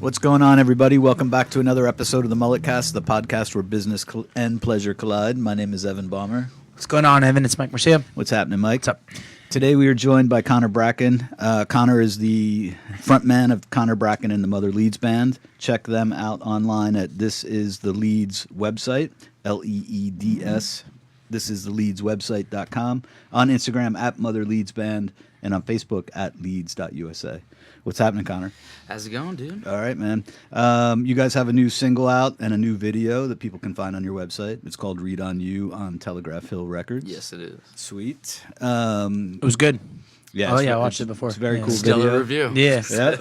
What's going on, everybody? Welcome back to another episode of the MulletCast, the podcast where business and pleasure collide. My name is Evan Balmer. What's going on, Evan? It's Mike Marcia. What's happening, Mike? What's up? Today we are joined by Connor Bracken. Connor is the frontman of Connor Bracken and the Mother Leeds Band. Check them out online at This Is The Leeds website, Leeds. This is the Leeds website.com. On Instagram at Mother Leeds Band and on Facebook at Leeds.usa. What's happening, Connor? How's it going, dude? All right, man. You guys have a new single out and a new video that people can find on your website. It's called Read On You on Telegraph Hill Records. Yes, it is. Sweet. It was good. Yeah, I watched it before. It's a very cool Stellar video. review. Yes. Yeah.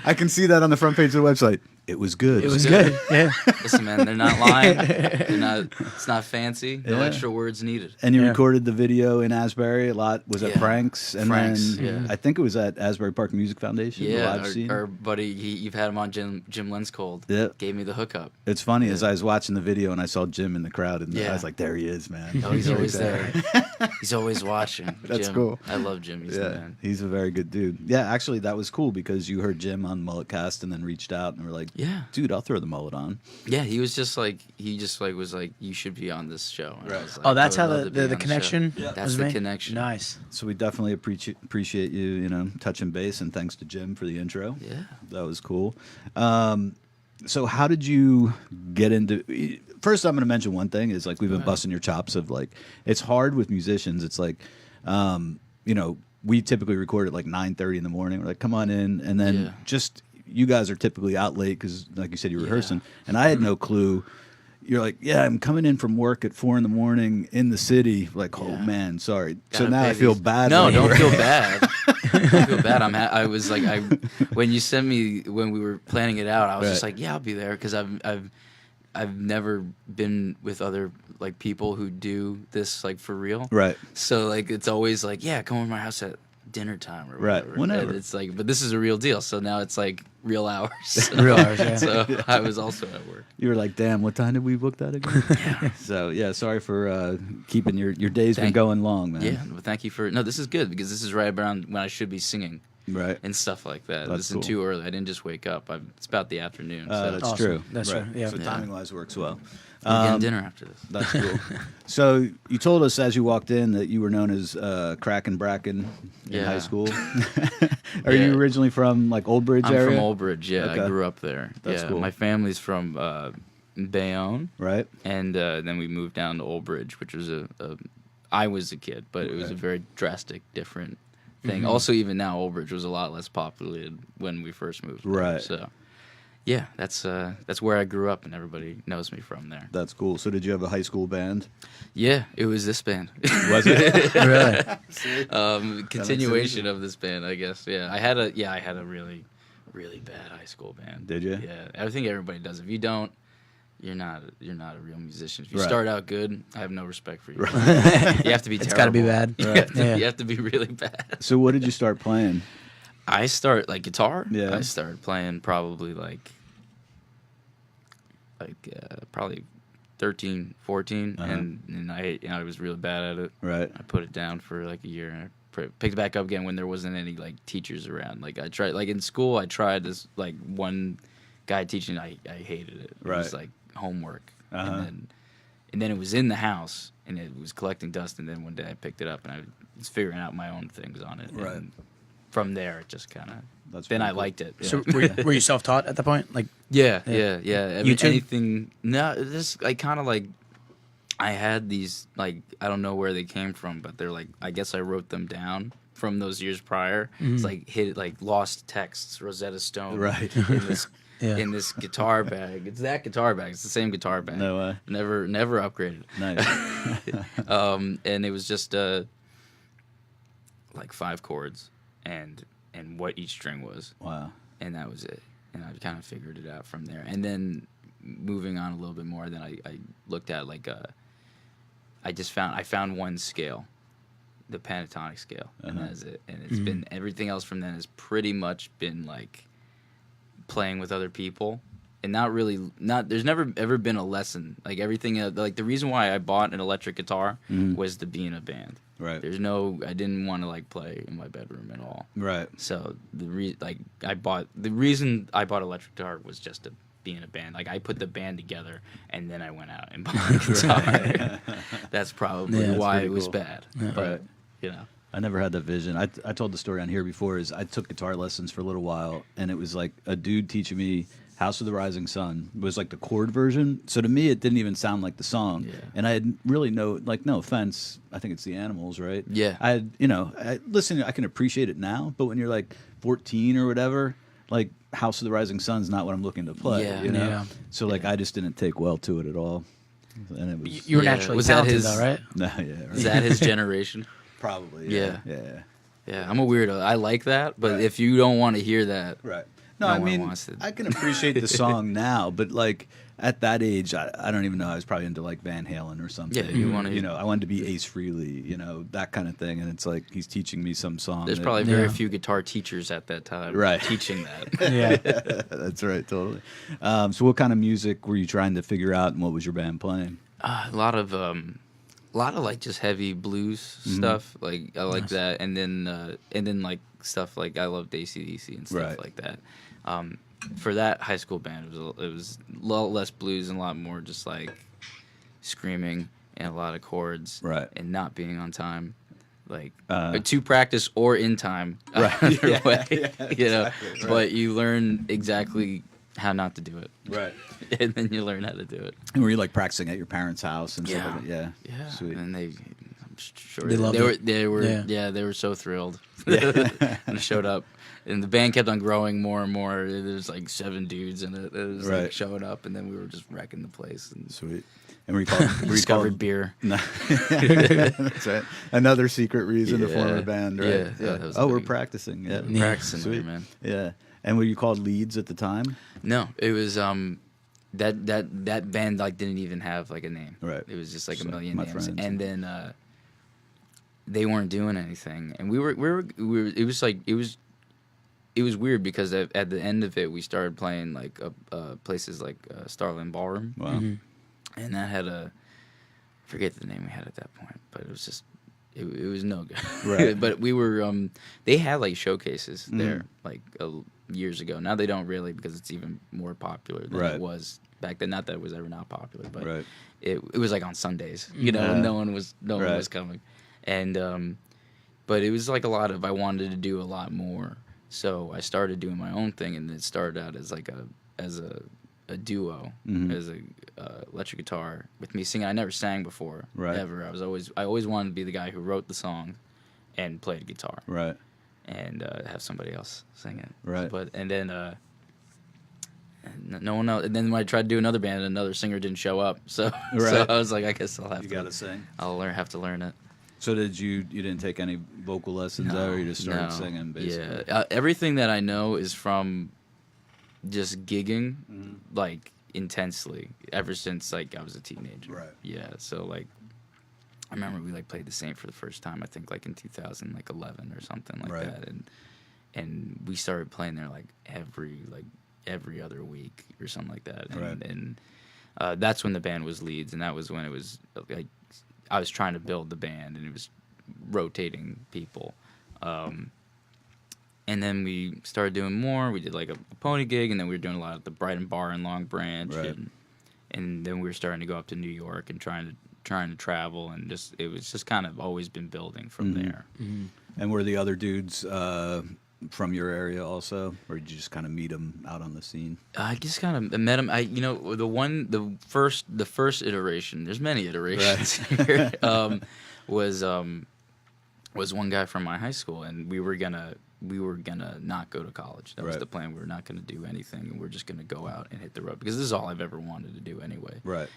I can see that on the front page of the website. It was good. It was good. Yeah. Listen, man, they're not lying. It's not fancy. No extra words needed. And you Yeah. recorded the video in Asbury a lot. Was at Yeah. Frank's, and Frank's, then yeah. I think it was at Asbury Park Music Foundation. the Yeah, live scene. our buddy, you've had him on Jim Lenscold. Yeah. Gave me the hookup. It's funny as I was watching the video and I saw Jim in the crowd, and Yeah. I was like, "There he is, man." Oh, he's right always there. He's always watching. That's Jim. cool. I love Jim. He's the Yeah, man. he's a very good dude. Yeah, actually, that was cool because you heard Jim on MulletCast and then reached out and were like, Yeah. dude, I'll throw the mullet on." Yeah, he was just like, was like, you should be on this show. And I was like, Oh, that's I how would love to be the on show. connection That's was the made? connection. Nice. So we definitely appreciate you, touching base, and thanks to Jim for the intro. Yeah. That was cool. So how did you get into? First, I'm going to mention one thing is like we've been busting your chops of like it's hard with musicians. It's like, we typically record at like 9:30 in the morning. We're like, come on in, and then just you guys are typically out late because, like you said, you're rehearsing, and I had no clue. You're like, yeah, I'm coming in from work at 4 a.m. in the city. Like, oh man, sorry. So Gotta now pay I feel these- bad. No, like- don't feel bad. Don't feel bad. I was like, when you sent me when we were planning it out, I was just Right. like, yeah, I'll be there because I've never been with other like people who do this like for real. Right. So like it's always like, yeah, come over to my house at dinner time or Right, whatever. whenever. And it's like, but this is a real deal. So now it's like real hours. Real hours, yeah. So I was also at work. You were like, damn, what time did we book that again? So, yeah, sorry for keeping your days been going long, man. Yeah, but thank you for this is good because this is right around when I should be singing. Right. And stuff like that. That's This isn't cool. too early. I didn't just wake up. It's about the afternoon. So That's Awesome. true. That's right. true, yeah. So Yeah. timing-wise works well. we're getting dinner after this. That's cool. So you told us as you walked in that you were known as Kraken Bracken in Yeah. high school. Are Yeah. you originally from like Old Bridge I'm area? from Old Bridge. Yeah, Okay. I grew up there. That's yeah, cool. My family's from Bayonne, Right. and then we moved down to Old Bridge, which was I was a kid, but it was a Right. very drastic, different thing. Mm-hmm. Also, even now, Old Bridge was a lot less populated when we first moved. There. Right. So, yeah, that's where I grew up, and everybody knows me from there. That's cool. So did you have a high school band? Yeah, it was this band. Was it? Really? Continuation of this band, I guess. Yeah, I had a really, really bad high school band. Did you? Yeah, I think everybody does. If you don't, you're not a real musician. If you Right. start out good, I have no respect for you. You have to be. It's terrible. gotta be bad. You, Right. have to, Yeah. you have to be really bad. So what did you start playing? I start like guitar. Yeah. I started playing probably probably 13, 14, Uh-huh. and I was really bad at it. Right. I put it down for like a year, and I picked it back up again when there wasn't any like teachers around. Like I tried, like in school, I tried this like one guy teaching. I hated it. It was Right. like homework, Uh-huh. and then it was in the house, and it was collecting dust. And then one day I picked it up, and I was figuring out my own things on it. Right. And from there, it just kind of. That's Then pretty I cool. liked it. So were you self-taught at that point? Like, Yeah. Yeah. I mean, YouTube? anything. No, this I kind of like. I had these like I don't know where they came from, but they're like I guess I wrote them down from those years prior. It's like lost texts, Rosetta Stone, Right. in this Yeah. in this guitar bag. It's that guitar bag. It's the same guitar bag. No way. Never upgraded. Nice. And it was just like 5 chords and what each string was. Wow. And that was it. And I kind of figured it out from there. And then moving on a little bit more, then I looked at like I found one scale, the pentatonic scale, and Uh-huh. that's it. And it's been everything else from then has pretty much been like playing with other people, and there's never ever been a lesson. Like everything, like the reason why I bought an electric guitar was to be in a band. Right. I didn't want to like play in my bedroom at all. Right. So the reason I bought electric guitar was just to be in a band. Like I put the band together and then I went out and bought a guitar. That's probably Yeah, that's why pretty it was cool. bad. Yeah. But Right. you know, I never had that vision. I told the story on here before. Is I took guitar lessons for a little while, and it was like a dude teaching me "House of the Rising Sun" was like the chord version. So to me, it didn't even sound like the song. Yeah. And I had really no offense. I think it's the Animals, right? Yeah. I had listen. I can appreciate it now, but when you're like 14 or whatever, like "House of the Rising Sun's not what I'm looking to play. Yeah. You know. Yeah. So like I just didn't take well to it at all, and it was You were Yeah. naturally Was that talented, his- though, right? no, yeah, right. is that his generation? Probably Yeah. yeah. Yeah, I'm a weirdo. I like that, but Right. if you don't want to hear that, Right. No, No I one mean, wants it. I can appreciate the song now, but like at that age, I don't even know. I was probably into like Van Halen or something. Yeah, you wanna- I wanted to be Ace Frehley, that kind of thing. And it's like he's teaching me some song. there's that- probably very Yeah. few guitar teachers at that time Right. teaching that. Yeah. That's right, totally. So, what kind of music were you trying to figure out, and what was your band playing? A lot of like just heavy blues stuff. Like I like Nice. that, and then like stuff like I loved AC/DC and stuff Right. like that. For that high school band, it was a lot less blues and a lot more just like screaming and a lot of chords, Right. and not being on time. Like Uh, to practice or in time, Right. either Yeah, way, yeah, exactly, right. But you learn exactly how not to do it, Right. and then you learn how to do it. And were you like practicing at your parents' house and stuff Yeah. like that? Yeah. Yeah, Sweet. and I'm sure They loved it. they were Yeah. they were so thrilled. Yeah. And showed up, and the band kept on growing more and more. There's like 7 dudes in it. It was Right. like showing up, and then we were just wrecking the place and Sweet. And were you called? Were you discovered called? beer. No. That's right. Another secret reason to form Yeah. a band, right? Yeah, that was Oh, we're big. practicing. Yeah. Yeah. Practicing there, Sweet. man. Yeah. And were you called Leeds at the time? No, it was that band like didn't even have like a name. Right. It was just like So, a million my names, friends. and then they weren't doing anything, and we were it was like it was weird because at the end of it we started playing like places like Starland Ballroom, Wow. Mhm. and that had I forget the name we had at that point, but it was just it was no good. Right. But we were they had like showcases there Mhm. like years ago. Now they don't really because it's even more popular than Right. it was back then. Not that it was ever not popular, but Right. it was like on Sundays. You know, Yeah. no one was Right. coming, and but it was like a lot of I wanted to do a lot more, so I started doing my own thing, and it started out as like a duo, Mhm. as a electric guitar with me singing. I never sang before, Right. ever. I always wanted to be the guy who wrote the song and played guitar, Right. and have somebody else sing it. Right. But and then no one else. And then when I tried to do another band, another singer didn't show up. So so Right. I was like, I guess I'll have You to. got to sing. Have to learn it. So did you didn't take any vocal lessons No, or you just started no. singing basically? Yeah, everything that I know is from just gigging, Mhm. like intensely, ever since like I was a teenager. Right. Yeah. So like, I remember we like played the Saint for the first time. I think like in 2011 or something like Right. that, and we started playing there like every other week or something like that. And, Right. and that's when the band was Leeds, and that was when it was like I was trying to build the band, and it was rotating people. And then we started doing more. We did like a pony gig, and then we were doing a lot at the Brighton Bar in Long Branch, Right. and then we were starting to go up to New York and trying to travel, and it was just kind of always been building from Mhm. there. And were the other dudes from your area also, or did you just kind of meet them out on the scene? I just kind of met him. The first iteration. There's many iterations here. Was one guy from my high school, and we were gonna not go to college. That was Right. the plan. We were not gonna do anything, and we're just gonna go out and hit the road because this is all I've ever wanted to do anyway. Right.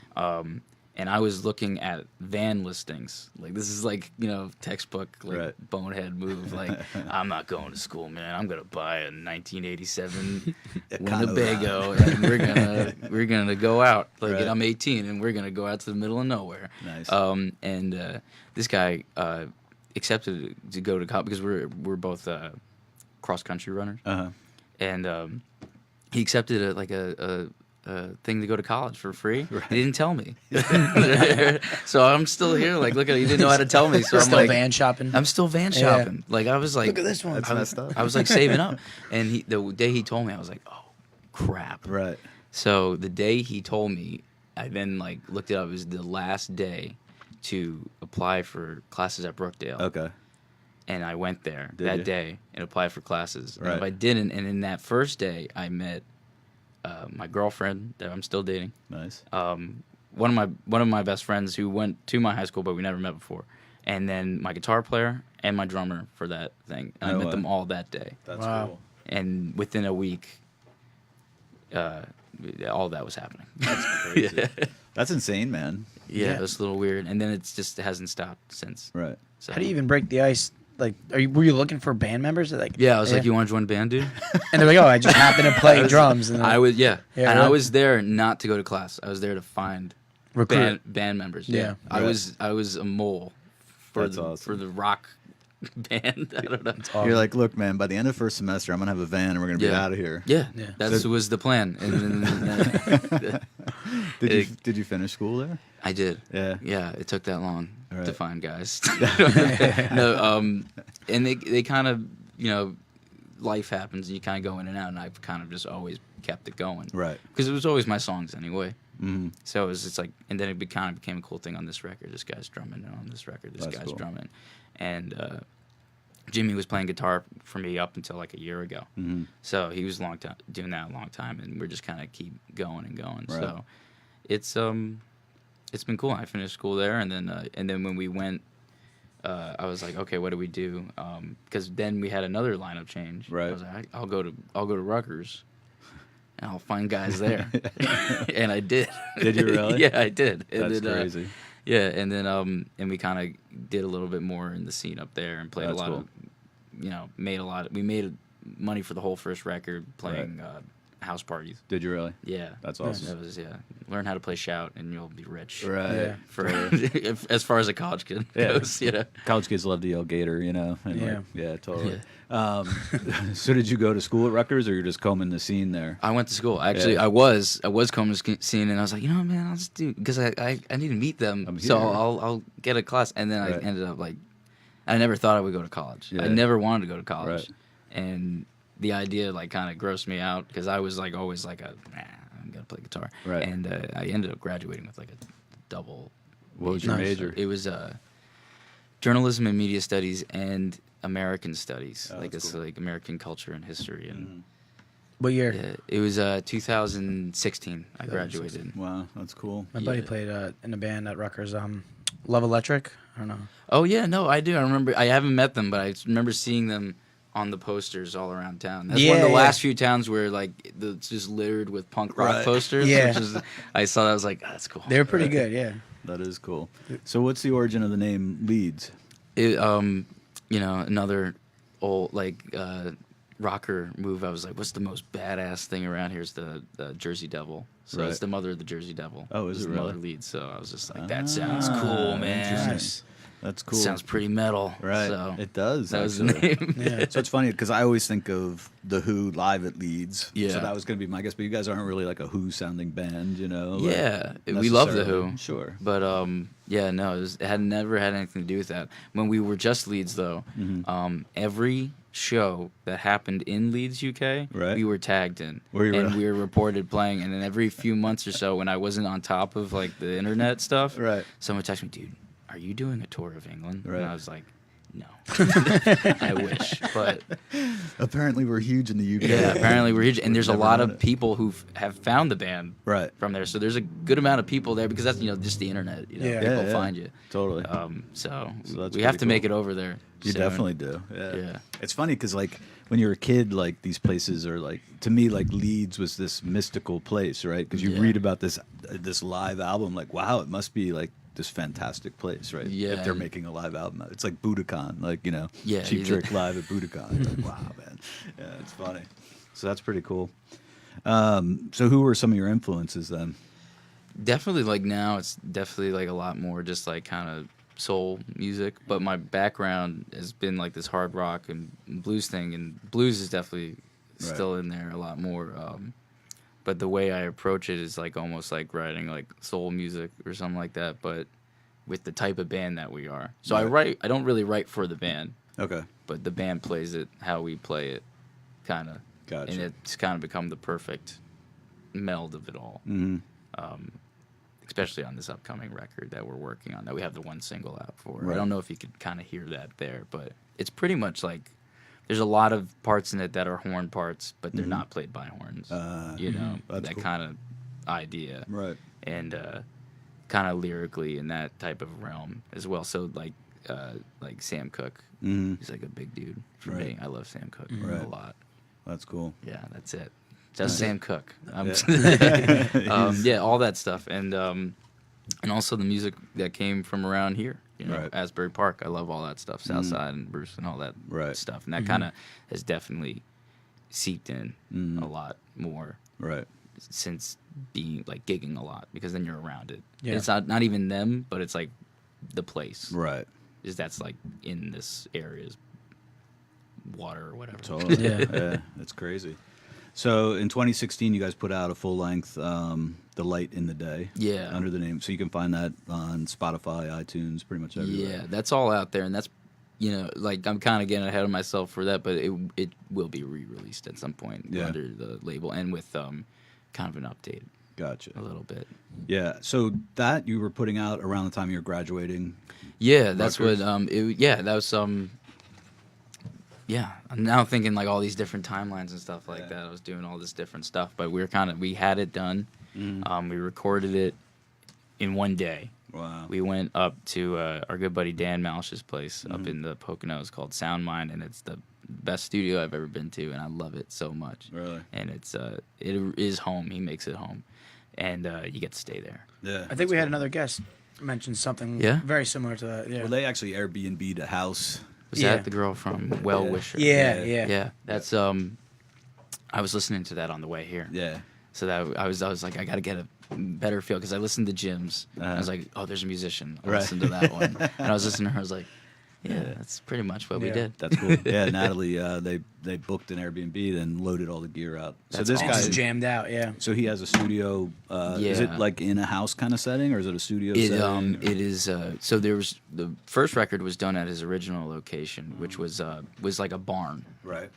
And I was looking at van listings. Like this is like textbook like Right. bonehead move. Like I'm not going to school, man. I'm gonna buy a 1987 Econo Winnebago, and we're gonna go out. Like Right. and I'm 18, and we're gonna go out to the middle of nowhere. Nice. And this guy accepted to go to college because we're both cross country runners, Uh-huh. and he accepted a thing to go to college for free. Right. He didn't tell me. So I'm still here. Like, look at it. He didn't know how to tell me. So I'm still like, van shopping. I'm still van shopping. Like, I was like, look at this one. That's messed up. I was like saving up. And the day he told me, I was like, oh, crap. Right. So the day he told me, I then like looked it up. It was the last day to apply for classes at Brookdale. Okay. And I went there Did you? day and applied for classes. Right. And if I didn't, and in that first day, I met my girlfriend that I'm still dating. Nice. One of my best friends who went to my high school, but we never met before. And then my guitar player and my drummer for that thing. And I met them all that day. That's Wow. cool. And within a week, all that was happening. That's crazy. That's insane, man. Yeah, Yeah. it was a little weird. And then it hasn't stopped since. Right. So. How do you even break the ice? Like, were you looking for band members? Like, Yeah, I was like, "You want to join a band, dude?" And they're like, "Oh, I just happen to play drums." And I was, Yeah, and really? I was there not to go to class. I was there to find Recruit. band members. Yeah. I Right. was a mole for That's the awesome. for the rock band. I don't know. Awesome. You're like, look, man. By the end of first semester, I'm gonna have a van, and we're gonna be Yeah. out of here. Yeah, Yeah. that was the plan. And then, Did you finish school there? I did. Yeah. Yeah, it took that long to Right. find guys. No, and they kind of, life happens and you kind of go in and out, and I've kind of just always kept it going. Right. Because it was always my songs anyway. Mm-hmm. So it's like, and then it kind of became a cool thing on this record. This guy's drumming, and on this record, this That's guy's cool. drumming. And Jimmy was playing guitar for me up until like a year ago. Mm-hmm. So he was doing that a long time, and we're just kind of keep going and going. Right. So it's been cool. I finished school there, and then when we went, I was like, okay, what do we do? Because then we had another lineup change. Right. I was like, I'll go to Rutgers, and I'll find guys there. And I did. Did you really? Yeah, I did. And That's then, crazy. yeah, and then and we kind of did a little bit more in the scene up there and played That's a lot cool. of, we made money for the whole first record playing house parties. Did you really? Yeah, That's awesome. That was learn how to play shout and you'll be rich. Right. Yeah. For as far as a college kid goes, College kids love to yell Gator, and Yeah. like, yeah, totally. So did you go to school at Rutgers, or you're just combing the scene there? I went to school. Actually, Yeah. I was coming to scene, and I was like, man, I'll just do, because I need to meet them, I'm so here. I'll get a class. And then Right. I ended up like, I never thought I would go to college. Yeah. I never wanted to go to college, Right. and the idea like kind of grossed me out because I was like always like I'm gonna play guitar, Right. And I ended up graduating with like a double. What was your Nice. major? It was journalism and media studies and American studies, Oh, like that's it's cool. like American culture and history and. What year? Yeah, it was 2016. I graduated. Wow, that's cool. My buddy Yeah. played in a band at Rutgers. Love Electric. I don't know. Oh yeah, no, I do. I remember. I haven't met them, but I remember seeing them on the posters all around town. That's one of Yeah, the yeah. last few towns where like it's just littered with punk rock Right. posters. Yeah. Which is, I saw that. I was like, that's cool. They were pretty good. Yeah. That is cool. So what's the origin of the name Leeds? It, another old rocker move. I was like, what's the most badass thing around here? Is the Jersey Devil. So Right. it's the mother of the Jersey Devil. Oh, is It's it the mother really? Leeds. So I was just like, that sounds cool, man. interesting. Nice. That's cool. Sounds pretty metal. right. So It does. that was the actually. name. Yeah. So it's funny because I always think of the Who live at Leeds. Yeah. So that was going to be my guess, but you guys aren't really like a Who sounding band, like, Yeah, we love the necessarily. Who. Sure. But yeah, no, it had never had anything to do with that. When we were just Leeds, though, Mm-hmm. every show that happened in Leeds, UK, Right. we were tagged in, Were you and really? we were reported playing. And then every few months or so, when I wasn't on top of like the internet stuff, Right. someone would text me, "Dude, are you doing a tour of England?" Right. And I was like, "No, I wish." But Apparently we're huge in the UK. yeah, apparently we're huge, and there's a Never lot known of it. people who have found the band Right. from there. So there's a good amount of people there because that's just the internet. Yeah. People Yeah, find you. Totally. So that's we have pretty to make cool. it over there. You soon. definitely do. Yeah. Yeah. It's funny because like when you're a kid, like these places are like to me like Leeds was this mystical place, right? Because you Yeah. read about this live album, like wow, it must be like this fantastic place, right? Yeah. If they're making a live album, it's like Budokan, like Yeah, Cheap he's Trick live at Budokan. It's like wow, man. Yeah, it's funny. So that's pretty cool. So who were some of your influences then? Definitely like now it's definitely like a lot more just like kind of soul music. But my background has been like this hard rock and blues thing, and blues is definitely Right. still in there a lot more. but the way I approach it is like almost like writing like soul music or something like that, but with the type of band that we are. So I don't really write for the band. Okay. But the band plays it how we play it, kind of. Gotcha. And it's kind of become the perfect meld of it all. Mm-hmm. Especially on this upcoming record that we're working on, that we have the one single out for. Right. I don't know if you could kind of hear that there, but it's pretty much like there's a lot of parts in it that are horn parts, but they're not played by horns. You know, That's that cool. kind of idea. Right. And kind of lyrically in that type of realm as well. So like Sam Cooke, he's like a big dude for me. I love Sam Cooke a lot. That's cool. Yeah, that's it. Just Sam Cooke. Yeah, all that stuff, and also the music that came from around here. You know, Asbury Park. I love all that stuff. Southside and Bruce and all that stuff, and that kind of has definitely seeped in a lot more. Right. Since being like gigging a lot, because then you're around it. Yeah. It's not even them, but it's like the place. Right. Is that's like in this area's water or whatever. Totally. Yeah. That's crazy. So in 2016, you guys put out a full length, "The Light in the Day." Yeah. Under the name, so you can find that on Spotify, iTunes, pretty much everywhere. Yeah, that's all out there, and that's, you know, like I'm kind of getting ahead of myself for that, but it will be re-released at some point under the label and with kind of an update. Gotcha. A little bit. Yeah. So that you were putting out around the time you were graduating. Yeah, that's records? what. That was Yeah, I'm now thinking like all these different timelines and stuff like that. I was doing all this different stuff, but we had it done. We recorded it in one day. Wow. We went up to our good buddy Dan Malish's place up in the Poconos called Sound Mind, and it's the best studio I've ever been to, and I love it so much. Really? And it is home. He makes it home, and you get to stay there. Yeah. I think we had another guest mention something very similar to that. Yeah. Well, they actually Airbnb'd a house. Was that the girl from Well Wisher? Yeah. That's I was listening to that on the way here. Yeah. So that I was like, I got to get a better feel, because I listened to Jim's. I was like, oh, there's a musician. I'll listen to that one. And I was listening to her. I was like, yeah, that's pretty much what we did. That's cool. Yeah, Natalie, they booked an Airbnb, then loaded all the out. So That's this awesome. guy Just jammed out. Yeah. So he has a studio. Is it like in a house kind of setting, or is it a studio setting? It is. So there was the first record was done at his original location, which was like a barn, Right.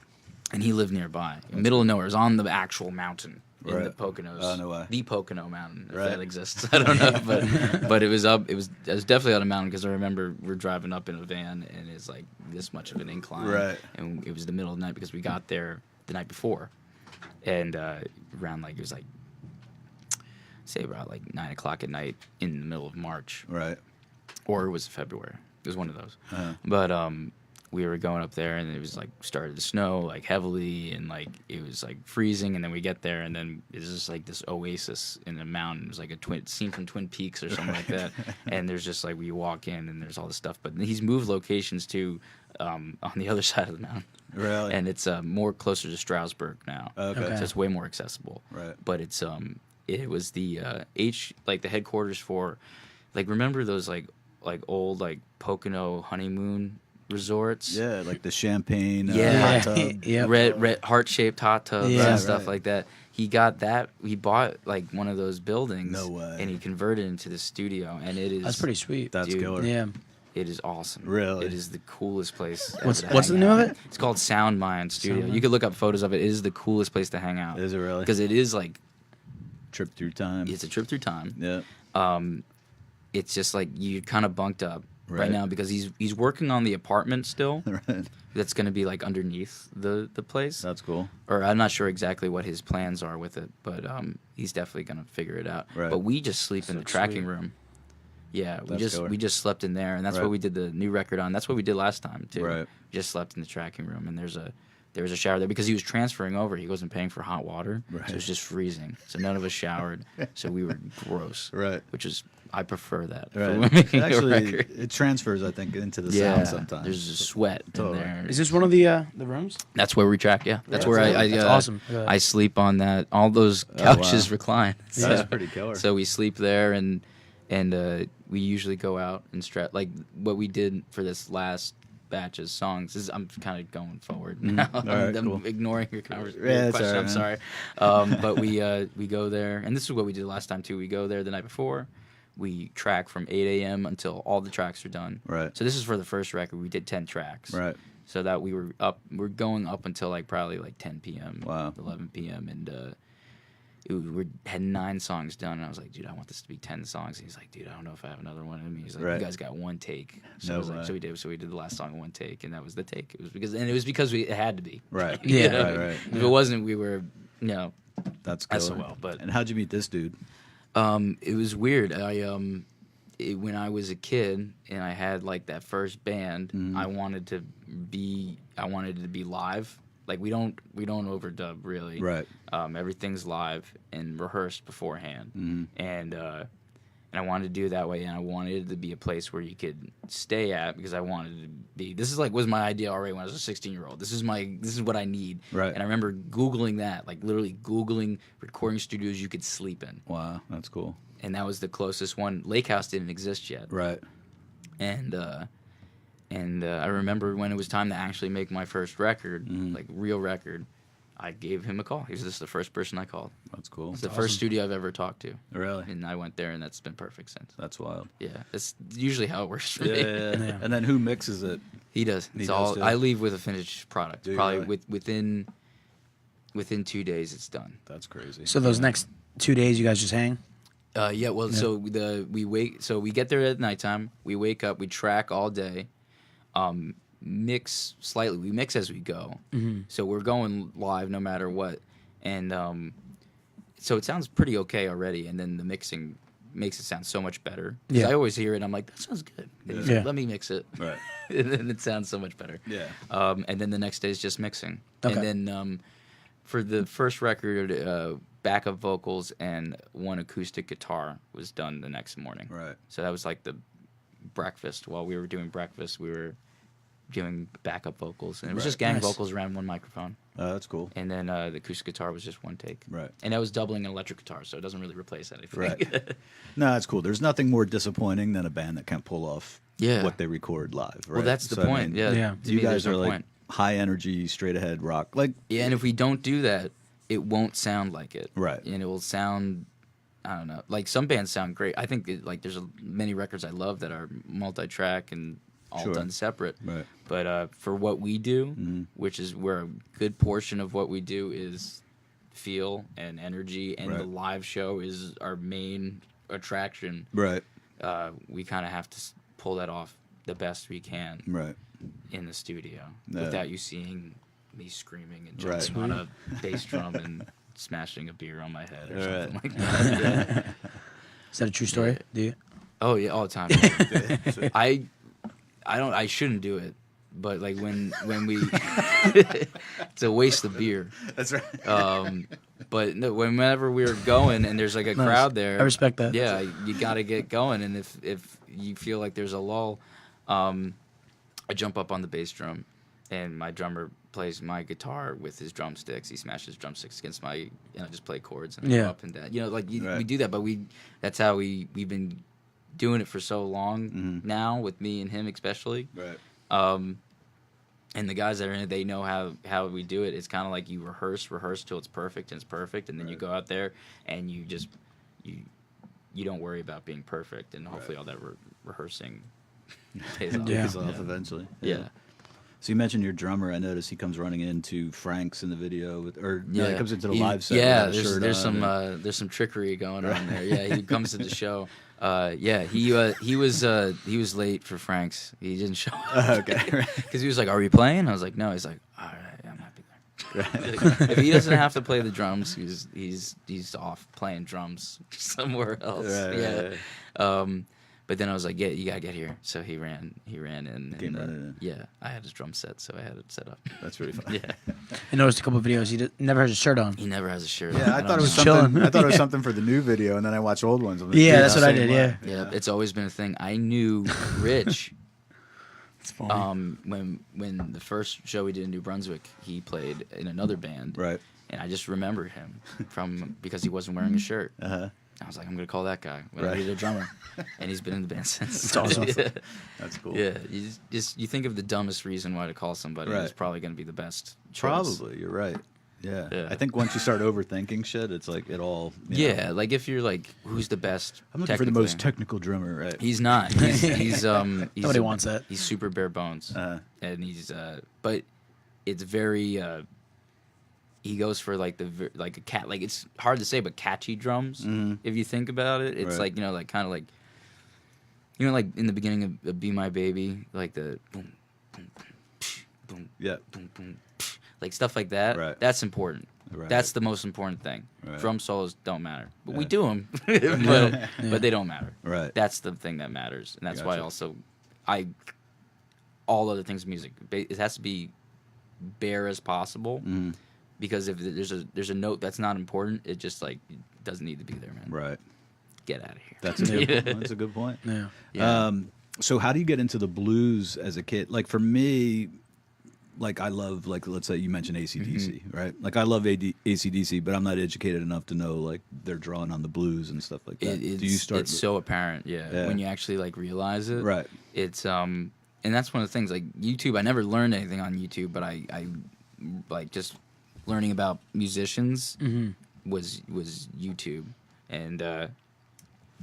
and he lived nearby, in the middle of nowhere. It was on the actual mountain in the Poconos. Oh, no way. The Pocono Mountain, if Right. that exists. I don't know, but it was up. It was definitely on a mountain, because I remember we're driving up in a van, and it's like this much of an incline. Right. And it was the middle of the night, because we got there the night before, and around like it was like say about like 9 o'clock at night in the middle of March. Right. Or it was February. It was one of those. But we were going up there, and it was like started to snow like heavily, and like it was like freezing. And then we get there, and then it's just like this oasis in the mountain. It was like a scene from Twin Peaks or something like that. And there's just like we walk in, and there's all this stuff. But he's moved locations to on the other side of the mountain. Really? And it's more closer to Stroudsburg now. Okay. So it's way more accessible. Right. But it's it was the the headquarters for, like, remember those like old like Pocono honeymoon resorts? Yeah, like the champagne Yeah. hot tub. Yep. Red heart-shaped hot tubs Yeah. and stuff Right. like that. He got that. He bought like one of those buildings. No way. And he converted it into the studio, and it is That's pretty sweet. That's Dude. killer. Yeah. It is awesome. Really? It is the coolest place. What's ever to the hang name out. of it? It's called Sound Mind Studio. Sound Mind. You could look up photos of it. It is the coolest place to hang out. Is it really? Because it is like Trip through time. it's a trip through time. Yeah. It's just like you're kind of bunked up right Right. now, because he's working on the apartment still. Right. That's going to be like underneath the place. That's cool. Or I'm not sure exactly what his plans are with it, but he's definitely going to figure it out. Right. But we just sleep in the looks tracking sweet. room. Yeah, That's killer. we just slept in there, and that's Right. what we did the new record on. That's what we did last time too. Right. We just slept in the tracking room, and there was a shower there, because he was transferring over. He wasn't paying for hot water, Right. so it was just freezing. So none of us showered, so we were gross. Right. Which is, I prefer that. Right. For making a Actually, record. it transfers, I think, into the Yeah, sound sometimes. there's a sweat Totally. in there. Is this one of the rooms? That's where we track. Yeah, that's Yeah, where that's awesome. Yeah. I sleep on that. All those wow. couches recline. That's So- pretty killer. So we sleep there, and we usually go out and like what we did for this last batch of songs. I'm kind of going forward now. right, I'm cool. ignoring your Yeah, it's question. all right, I'm man. sorry. But we go there, and this is what we did last time too. We go there the night before. We track from 8 a.m. until all the tracks are done. Right. So this is for the first record. We did 10 tracks. Right. So that we're going up until like probably like 10 p.m. Wow. 11 p.m. and we had 9 songs done, and I was like, dude, I want this to be 10 songs. And he's like, dude, I don't know if I have another one in me. He's like, Right. you guys got one take. So No I was like, way. so we did the last song in one take, and that was the take. It was because it had to be. Right. Yeah. You know? Right. If it wasn't, we were That's That's killer. well, but- And how'd you meet this dude? it was weird. When I was a kid and I had like that first band, Mm-hmm. I wanted it to be live. Like we don't overdub really. Right. Everything's live and rehearsed beforehand. Mm-hmm. And I wanted to do it that way, and I wanted it to be a place where you could stay at because I wanted to be. This is like was my idea already when I was a 16-year-old. This is what I need. Right. And I remember Googling that, like literally Googling recording studios you could sleep in. Wow, that's cool. And that was the closest one. Lake House didn't exist yet. Right. And I remember when it was time to actually make my first record, Mm-hmm. like real record, I gave him a call. He was just the first person I called. That's cool. It's the first studio I've ever talked to. Really? And I went there, and that's been perfect since. That's wild. Yeah, it's usually how it works for Yeah, me. yeah. And then who mixes it? He does. He It's does all. too? I leave with a finished product. Do you Probably really? within 2 days, it's done. That's crazy. So those next 2 days, you guys just hang? Yeah. Well, so we get there at nighttime. We wake up. We track all day. Mix slightly. We mix as we go. Mm-hmm. So we're going live no matter what, and so it sounds pretty okay already. And then the mixing makes it sound so much better. 'Cause Yeah. I always hear it. And I'm like, that sounds good. And he's Yeah. like, let me mix it. Right. And then it sounds so much better. Yeah. And then the next day is just mixing. Okay. And then for the first record, backup vocals and one acoustic guitar was done the next morning. Right. So that was like the breakfast. While we were doing breakfast, we were doing backup vocals. And it was Right. just gang Nice. vocals around one microphone. That's cool. And then the acoustic guitar was just one take. Right. And that was doubling an electric guitar, so it doesn't really replace anything. Right. No, that's cool. There's nothing more disappointing than a band that can't pull off Yeah. what they record live. Right? Well, that's the So, I point. mean, Yeah. Yeah. To You me, guys there's are no like point. high energy, straight ahead rock. Like, Yeah, and if we don't do that, it won't sound like it. Right. And it will sound, I don't know. Like some bands sound great. I think there's many records I love that are multi-track and all Sure. done separate. Right. But for what we do, Mm-hmm. which is where a good portion of what we do is feel and energy, and the Right. live show is our main attraction. right. We kind of have to pull that off the best we can Right. in the studio Yeah. without you seeing me screaming and Right. jumping on a bass drum and smashing a beer on my head or Right. something like that. Yeah. Is that a true story? Yeah. Do you? Oh yeah, all the time. I shouldn't do it, but like when we, it's a waste of beer. That's right. But no, whenever we were going and there's like a Nice. crowd there, I respect that. Yeah, you got to get going, and if you feel like there's a lull, I jump up on the bass drum, and my drummer plays my guitar with his drumsticks. He smashes drumsticks against my, and I just play chords and I Yeah. go up and down. You know, like Right. we do that, but that's how we've been doing it for so long Mhm. now with me and him especially. Right. And the guys that are in it, they know how we do it. It's kind of like you rehearse till it's perfect, and it's perfect, and then you Right. go out there and you just you don't worry about being perfect, and hopefully all that rehearsing pays off. Yeah. Pays off eventually. Yeah. So you mentioned your drummer. I noticed he comes running into Frank's in the video, no, Yeah, he comes into the He- live set. Yeah, without a shirt there's on there's some trickery going on there. Yeah, he comes to the show. He was late for Frank's. He didn't show up. Okay. Because he was like, "Are we playing?" I was like, "No." He's like, "All right, I'm happy there." If he doesn't have to play the drums, he's off playing drums somewhere else. Right, yeah. right. But then I was like, "Yeah, you gotta get here." So he ran in. Came and, running in. Yeah, I had his drum set, so I had it set up. That's really fun. Yeah. I noticed a couple of videos. He never has a shirt on. He never has a shirt. Yeah, I on. thought it was know. something. Chilling. I thought it was something for the new video, and then I watched old ones. I'm like, Yeah, dude, that's the what I same did, way. Yeah, it's always been a thing. I knew Rich It's funny. when the first show we did in New Brunswick, he played in another band, Right. and I just remembered him because he wasn't wearing a shirt. Uh huh. I was like, I'm gonna call that guy when I Right. needed a drummer, and he's been in the band since. That's awesome. Yeah. That's cool. Yeah, you think of the dumbest reason why to call somebody. Right. It's probably gonna be the best. Choice. Probably, you're right. Yeah. Yeah. I think once you start overthinking shit, it's like it all. Yeah, like if you're like, who's the best? I'm looking for the most technically? technical drummer, right? He's not. He's Nobody wants that. He's super bare bones, and he's but it's very. He goes for like like a cat, like it's hard to say, but catchy drums. If you think about it, it's Right. like like kind of like, like in the beginning of "Be My Baby," like the boom, boom, boom, psh, boom, Yeah. boom, boom, psh, like stuff like that. Right. That's important. Right. That's the most important thing. Right. Drum solos don't matter, but we Yeah. do them, but they don't matter. Right. That's the thing that matters, and that's why Gotcha. also all other things music, it has to be bare as possible. Because if there's a note that's not important, it just like doesn't need to be there, man. Right. Get out of here. That's a good point. That's a good point. Yeah. Yeah. So how do you get into the blues as a kid? Like for me, like I love, like let's say you mentioned AC/DC, right? Like I love AC/DC, but I'm not educated enough to know like they're drawing on the blues and stuff like that. It's, do you start? It's so apparent, Yeah. when you actually like realize it. Right. It's and that's one of the things. Like YouTube, I never learned anything on YouTube, but I like just learning about musicians was YouTube, and it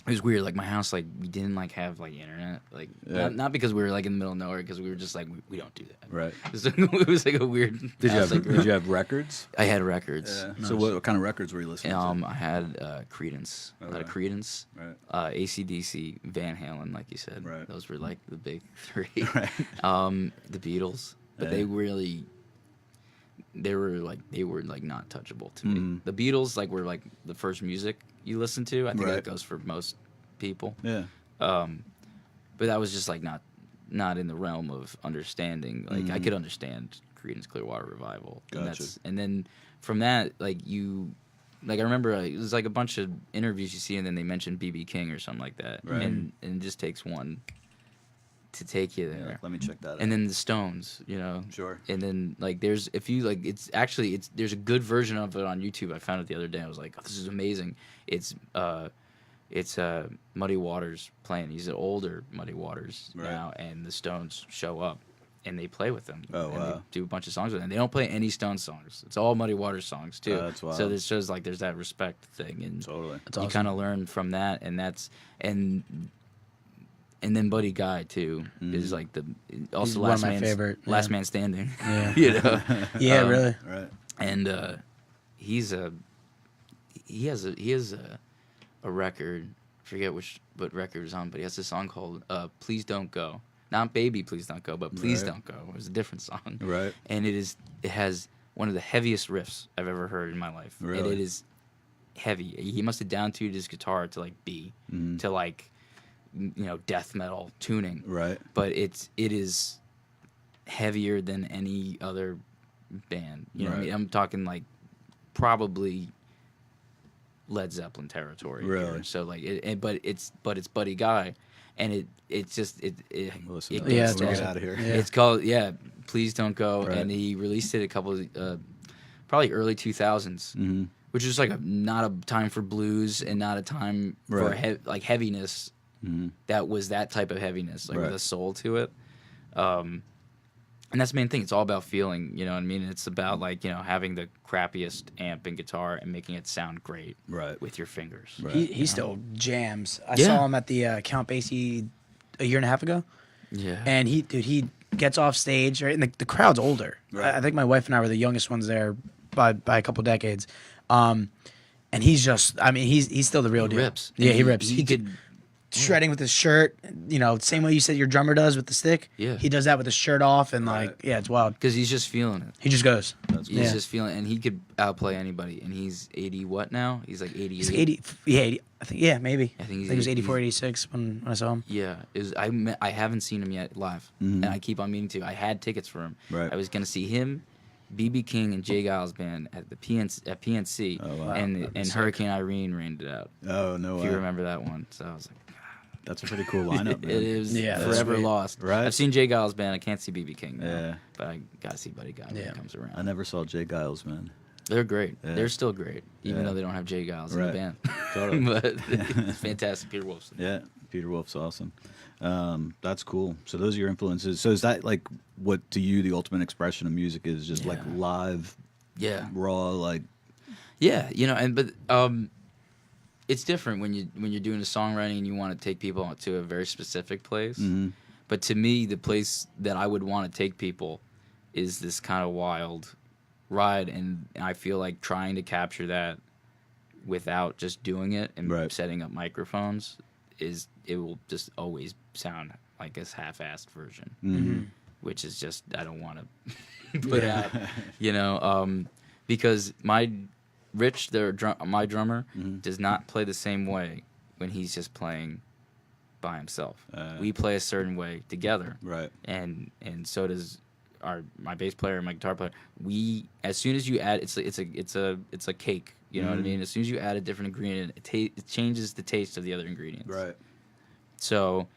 was weird. Like my house, like we didn't like have like internet, like not because we were like in the middle of nowhere, because we were just like we don't do that. Right. It was like a weird. Did you house have I grew Did up. you have records? I had records. So what kind of records were you listening to? I had Creedence. A lot of Creedence. Right. AC/DC, Van Halen, like you said. Right. Those were like the big three. Right. The Beatles, but Yeah. they were like not touchable to me. The Beatles like were like the first music you listen to. I think Right. that goes for most people. Yeah. But that was just like not in the realm of understanding. Like I could understand Creedence Clearwater Revival. Gotcha. And then from that, like I remember it was like a bunch of interviews you see, and then they mentioned B.B. King or something like that. Right. And it just takes one to take you there. Yeah, let me check that out. And then the Stones, Sure. And then like there's there's a good version of it on YouTube. I found it the other day. I was like, oh, this is amazing. It's Muddy Waters playing. He's an older Muddy Waters now, and the Stones show up and they play with them. Oh, and wow. They do a bunch of songs with them. They don't play any Stones songs. It's all Muddy Waters songs too. That's wild. So this shows like there's that respect thing, and Totally. That's you awesome. kind of learn from that, and then Buddy Guy too is like also He's one of my favorite, last yeah. man standing. Yeah. Yeah, Really. Right. and he has a record. I forget what record it was on, but he has a song called "Please Don't Go." Not "Baby, Please Don't Go," but "Please Right. Don't Go." It was a different song, Right. and it has one of the heaviest riffs I've ever heard in my life. Really? And it is heavy. He must have down-tuned his guitar to like B, to like death metal tuning. Right. But it is heavier than any other band. You know what I Right. mean? I'm talking like probably Led Zeppelin territory. here. Really? So like but it's Buddy Guy, and it's just it Listen, it let's Yeah, goes it's get awesome. out of here. Yeah. It's called Please Don't Go, Right. and he released it a couple probably early 2000s, which is like not a time for blues and not a time for Right. like heaviness. That was that type of heaviness, like with Right. a soul to it. And that's the main thing. It's all about feeling, you know what I mean? It's about like, having the crappiest amp and guitar and making it sound great Right. with your fingers. Right. He still jams. I Yeah. saw him at the Count Basie a year and a half ago, Yeah. and he gets off stage, right? And the crowd's older. Right. I think my wife and I were the youngest ones there by a couple decades. And he's just, I mean, he's still the real deal. rips. Yeah, And he rips. He could. Shredding with his shirt, same way you said your drummer does with the stick. Yeah. He does that with his shirt off, and Right. it's wild. Because he's just feeling it. He just goes. That's He's Yeah. just feeling, and he could outplay anybody. And he's 80 what now? He's like 88. He's 80. Yeah, 80, I think. Yeah, maybe. I think he's it was 80. 84, 86 when I saw him. Yeah, I haven't seen him yet live, and I keep on meaning to. I had tickets for him. Right. I was gonna see him, BB King, and Jay Giles band at the PNC, Oh, wow. and Hurricane Irene rained it out. Oh no If way. you remember that one, so I was like, That's a pretty cool lineup, man. it is Yeah, that's forever sweet. lost. Right. I've seen Jay Giles band. I can't see BB King. Now, Yeah. but I gotta see Buddy Guy when Yeah. he comes I around. never saw Jay Giles, man. They're great. Yeah. They're still great, even Yeah. though they don't have Jay Giles in Right. the band. Totally. But it's fantastic. Peter Wolfson. Yeah, Peter Wolf's awesome. That's cool. So those are your influences. So is that like what to you the ultimate expression of music is? Just like Yeah. live, Yeah. raw, like Yeah, but it's different when you're doing a songwriting and you want to take people to a very specific place. mhm. But to me, the place that I would want to take people is this kind of wild ride, and I feel like trying to capture that without just doing it and Right. setting up microphones it will just always sound like this half-assed version, which is just I don't want to put out, because my drummer does not play the same way when he's just playing by himself. We play a certain way together, right. and so does my bass player and my guitar player. As soon as you add, it's a cake. You know what I mean? As soon as you add a different ingredient, it changes the taste of the other ingredients. Right. So,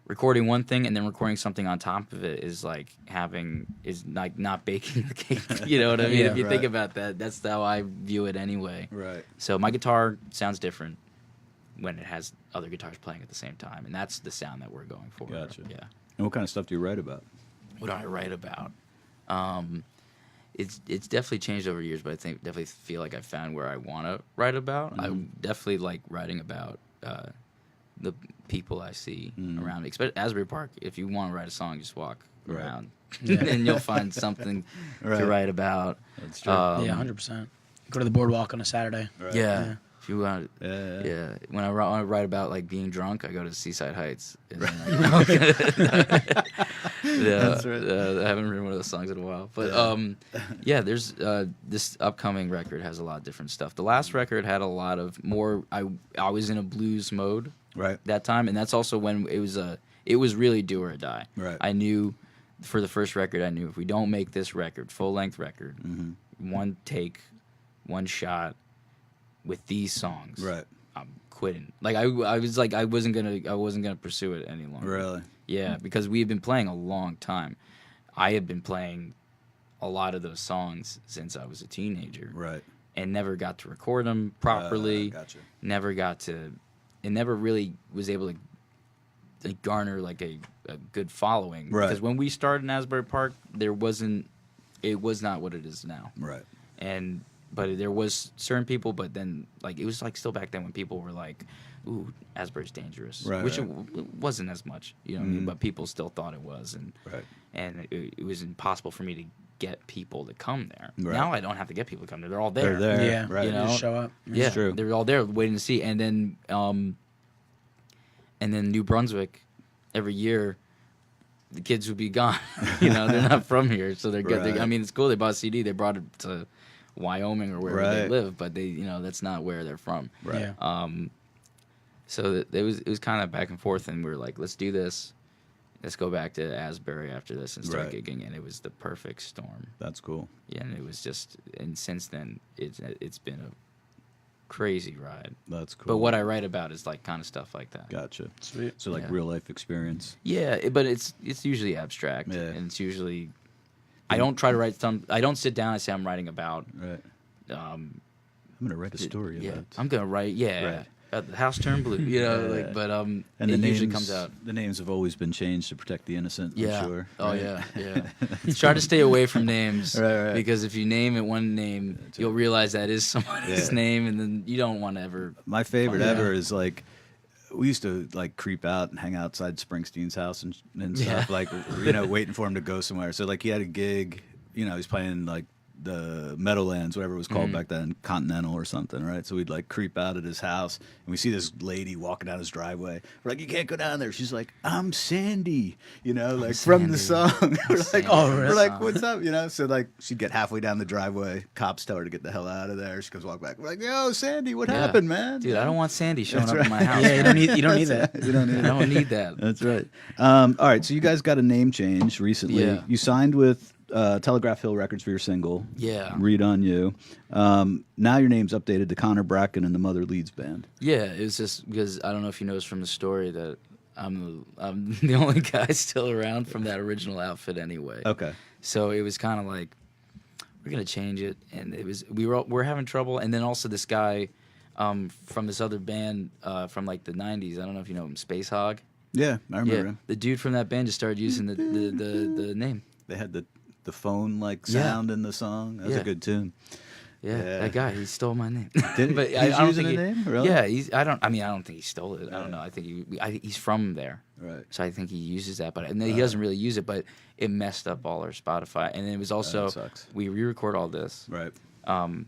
recording one thing and then recording something on top of it is like not baking the cake. You know what I mean? Yeah, If you right. think about that, that's how I view it anyway. Right. So my guitar sounds different when it has other guitars playing at the same time, and that's the sound that we're going for. Gotcha. Yeah. And what kind of stuff do you write about? What do I write about? It's definitely changed over years, but I definitely feel like I found where I want to write about. I definitely like writing about the people I see around me. Especially Asbury Park. If you want to write a song, just walk Right. around, and you'll find something Right. to write about. That's true. Yeah, 100%. Go to the boardwalk on a Saturday. Right. Yeah. If you want, Yeah. yeah. When I write about like being drunk, I go to Seaside Heights. And then That's right. I haven't written one of those songs in a while, but there's this upcoming record has a lot of different stuff. The last record had a lot of more. I was in a blues mode Right. that time, and that's also when it was really do or die. Right. I knew for the first record, I knew if we don't make this record, full length record, one take, one shot with these songs, Right. I'm quitting. Like I was like I wasn't gonna pursue it any longer. Really. Yeah, because we had been playing a long time. I had been playing a lot of those songs since I was a teenager, Right. and never got to record them properly. Gotcha. Never got to, and never really was able to like, garner like a good following. Right. Because when we started in Asbury Park, it was not what it is now. Right. But there was certain people, but then like it was like still back then when people were like, "Ooh, Asbury's dangerous," Right, which right. It wasn't as much, you know what I mean? But people still thought it was, Right. and it was impossible for me to get people to come there. Right. Now I don't have to get people to come there; they're all there. They're there. Yeah. Right. You know? Just show up. Yeah, true. they're all there waiting to see, and then New Brunswick, every year, the kids would be gone. You know, they're not from here, so they're good. Right. I mean, it's cool. They bought a CD. They brought it to Wyoming or wherever they Right. live, but that's not where they're from. Right. Yeah. So it was kind of back and forth, and we were like, let's do this. Let's go back to Asbury after this and start Right. gigging, and it was the perfect storm. That's cool. Yeah, and it was just, and since then it's been a crazy ride. That's cool. But what I write about is like kind of stuff like that. Gotcha. Sweet. So like Yeah. real life experience. Yeah, but it's usually abstract, Yeah. and it's usually. I don't try to write some. I don't sit down and say I'm writing about. Right. I'm gonna write a story Yeah, about. I'm gonna write. Yeah, Right. about the house turned blue. You know, Yeah. like, but And it the usually names comes out. The names have always been changed to protect the innocent. Yeah. I'm sure. Oh right? yeah. Try to stay away from names, Right. because if you name it one name, you'll realize that is somebody's Yeah. name, and then you don't want to ever. My favorite Yeah. ever is like we used to like creep out and hang outside Springsteen's house and stuff, Yeah. like waiting for him to go somewhere. So like he had a gig, he's playing like the Meadowlands, whatever it was called back then, Continental or something, right? So we'd like creep out at his house and we see this lady walking down his driveway. We're like, you can't go down there. She's like, I'm Sandy, like from the Sandy. song. We're like, Sandy. Oh, really? we're like, what's up? So like she'd get halfway down the driveway, cops tell her to get the hell out of there. She goes walk back. We're like, yo, Sandy, what Yeah. happened, man? Dude, I don't want Sandy showing That's up right. in my house. Yeah, you don't need that. You don't need I that. don't need that. That's right. All right, so you guys got a name change recently. Yeah. You signed with Telegraph Hill Records for your single. Yeah. Read on You. Now your name's updated to Connor Bracken and the Mother Leeds Band. Yeah, it was just because I don't know if you noticed from the story that I'm the only guy still around from that original outfit anyway. Okay. So it was kind of like we're gonna change it, and we're having trouble. And then also this guy from this other band from like the '90s. I don't know if you know him, Space Hog. Yeah, I remember him. The dude from that band just started using the name. They had the phone like sound in the song. That was a good tune. Yeah, that guy, he stole my name. Did but he's I don't using think the name? Really? Yeah, I don't think he stole it. I don't know. I think he's from there. Right. So I think he uses that, but he doesn't really use it. But it messed up all our Spotify, and it was also we re-record all this. Right. And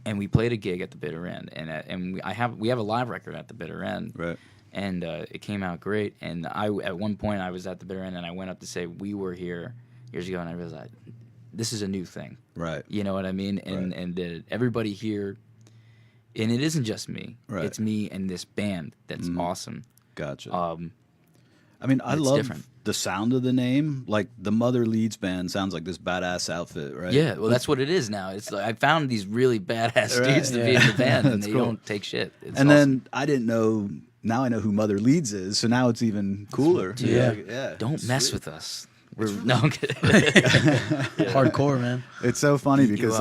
we played a gig at the bitter end, and we have a live record at the bitter end. Right. And it came out great. And at one point I was at the bitter end, and I went up to say we were here years ago, and I realized this is a new thing. Right. You know what I mean? And everybody here, and it isn't just me. Right. It's me and this band that's awesome. Gotcha. I mean, I love the sound of the name. Like the Mother Leeds band sounds like this badass outfit, right? Yeah, well, that's what it is now. It's like I found these really badass dudes to be in the band, and they don't take shit. It's and awesome. then I didn't know. Now I know who Mother Leeds is, so now it's even cooler. Dude, yeah. Don't mess with us. No, I'm kidding. Hardcore, man. It's so funny because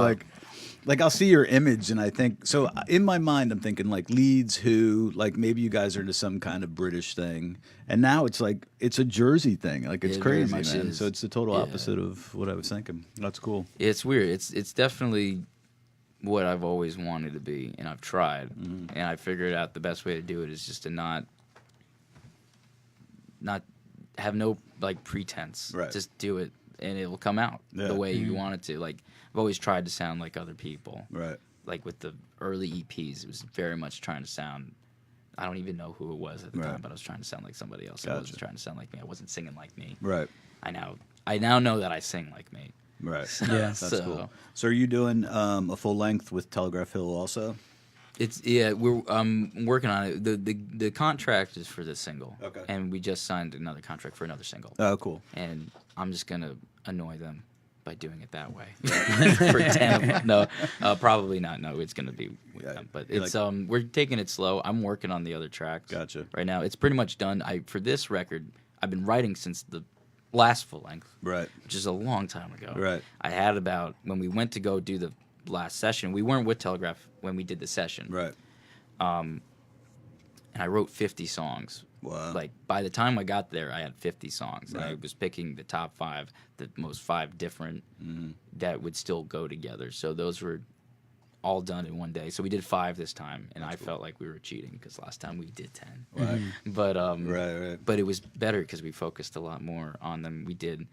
like I'll see your image and I think so in my mind I'm thinking like Leeds, who like maybe you guys are into some kind of British thing, and now it's like it's a Jersey thing. Like it's It very crazy, much man. is. So it's the total opposite of what I was thinking. That's cool. It's weird. It's definitely what I've always wanted to be, and I've tried, and I figured out the best way to do it is just to not have no like pretense. Right. Just do it, and it will come out the way you want it to. Like I've always tried to sound like other people. Right. Like with the early EPs, it was very much trying to sound. I don't even know who it was at the time, but I was trying to sound like somebody else. I wasn't trying to sound like me. I wasn't singing like me. Right. I now know that I sing like me. Right. Yeah. That's cool. So are you doing a full length with Telegraph Hill also? We're working on it. The contract is for this single. Okay. And we just signed another contract for another single. Oh, cool. And I'm just gonna annoy them by doing it that way. For 10 of them. No, probably not. No, it's gonna be with them. But it's we're taking it slow. I'm working on the other tracks. Gotcha. Right now, it's pretty much done. For this record, I've been writing since the last full length. Right. Which is a long time ago. Right. I had about when we went to go do the last session. We weren't with Telegraph when we did the session. Right. And I wrote 50 songs. Wow. Like by the time I got there, I had 50 songs. Right. And I was picking the top 5, the most 5 different that would still go together. So those were all done in one day. So we did 5 this time, and I felt like we were cheating because last time we did 10. Right. But Right. But it was better because we focused a lot more on them. We did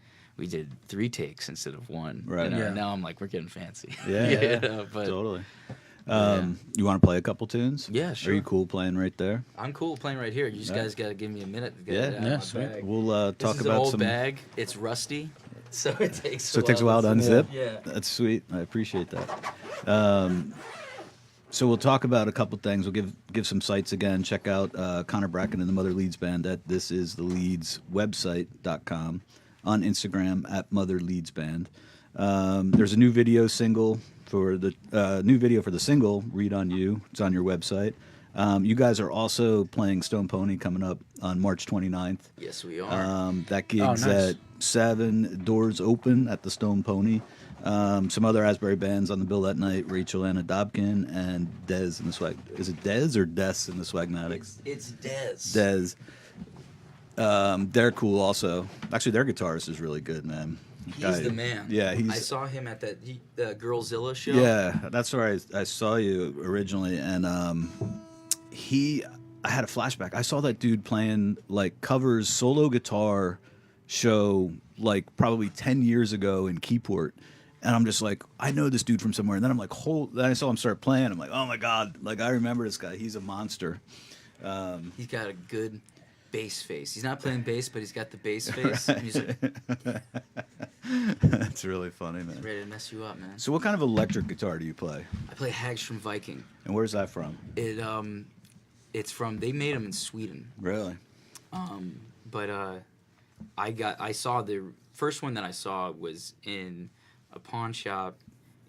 3 takes instead of 1. Right. You know? Yeah. Now I'm like, we're getting fancy. Yeah. But Totally. You want to play a couple tunes? Yeah, sure. Are you cool playing right there? I'm cool playing right here. You just guys got to give me a minute to get it out Yeah, of my bag. We'll This talk is about an old some. bag. It's rusty, so it takes. So it takes a while to unzip. Yeah. That's sweet. I appreciate that. So we'll talk about a couple things. We'll give some sites again. Check out Connor Bracken and the Mother Leeds Band at thisistheleedswebsite.com, on Instagram at Mother Leeds Band. There's a new video for the single "Read on You." It's on your website. You guys are also playing Stone Pony coming up on March 29th. Yes, we are. That gig's nice. at 7, doors open at the Stone Pony. Some other Asbury bands on the bill that night: Rachel Anna Dobkin and Dez in the Swag. Is it Dez or Des in the Swagmatics? It's Dez. Dez. They're cool also. Actually, their guitarist is really good, man. He's the man. Yeah, I saw him at the Girlzilla show. Yeah, that's where I saw you originally, and I had a flashback. I saw that dude playing like covers solo guitar show like probably 10 years ago in Keyport. And I'm just like, I know this dude from somewhere. And then I'm like, then I saw him start playing. I'm like, oh my God. Like, I remember this guy. He's a monster. He's got a good bass face. He's not playing bass, but he's got the bass face. And he's like, That's really funny, man. ready to mess you up, man. So what kind of electric guitar do you play? I play Hagstrom Viking. And where's that from? It's from, they made them in Sweden. Really? But I saw the first one that I saw was in a pawn shop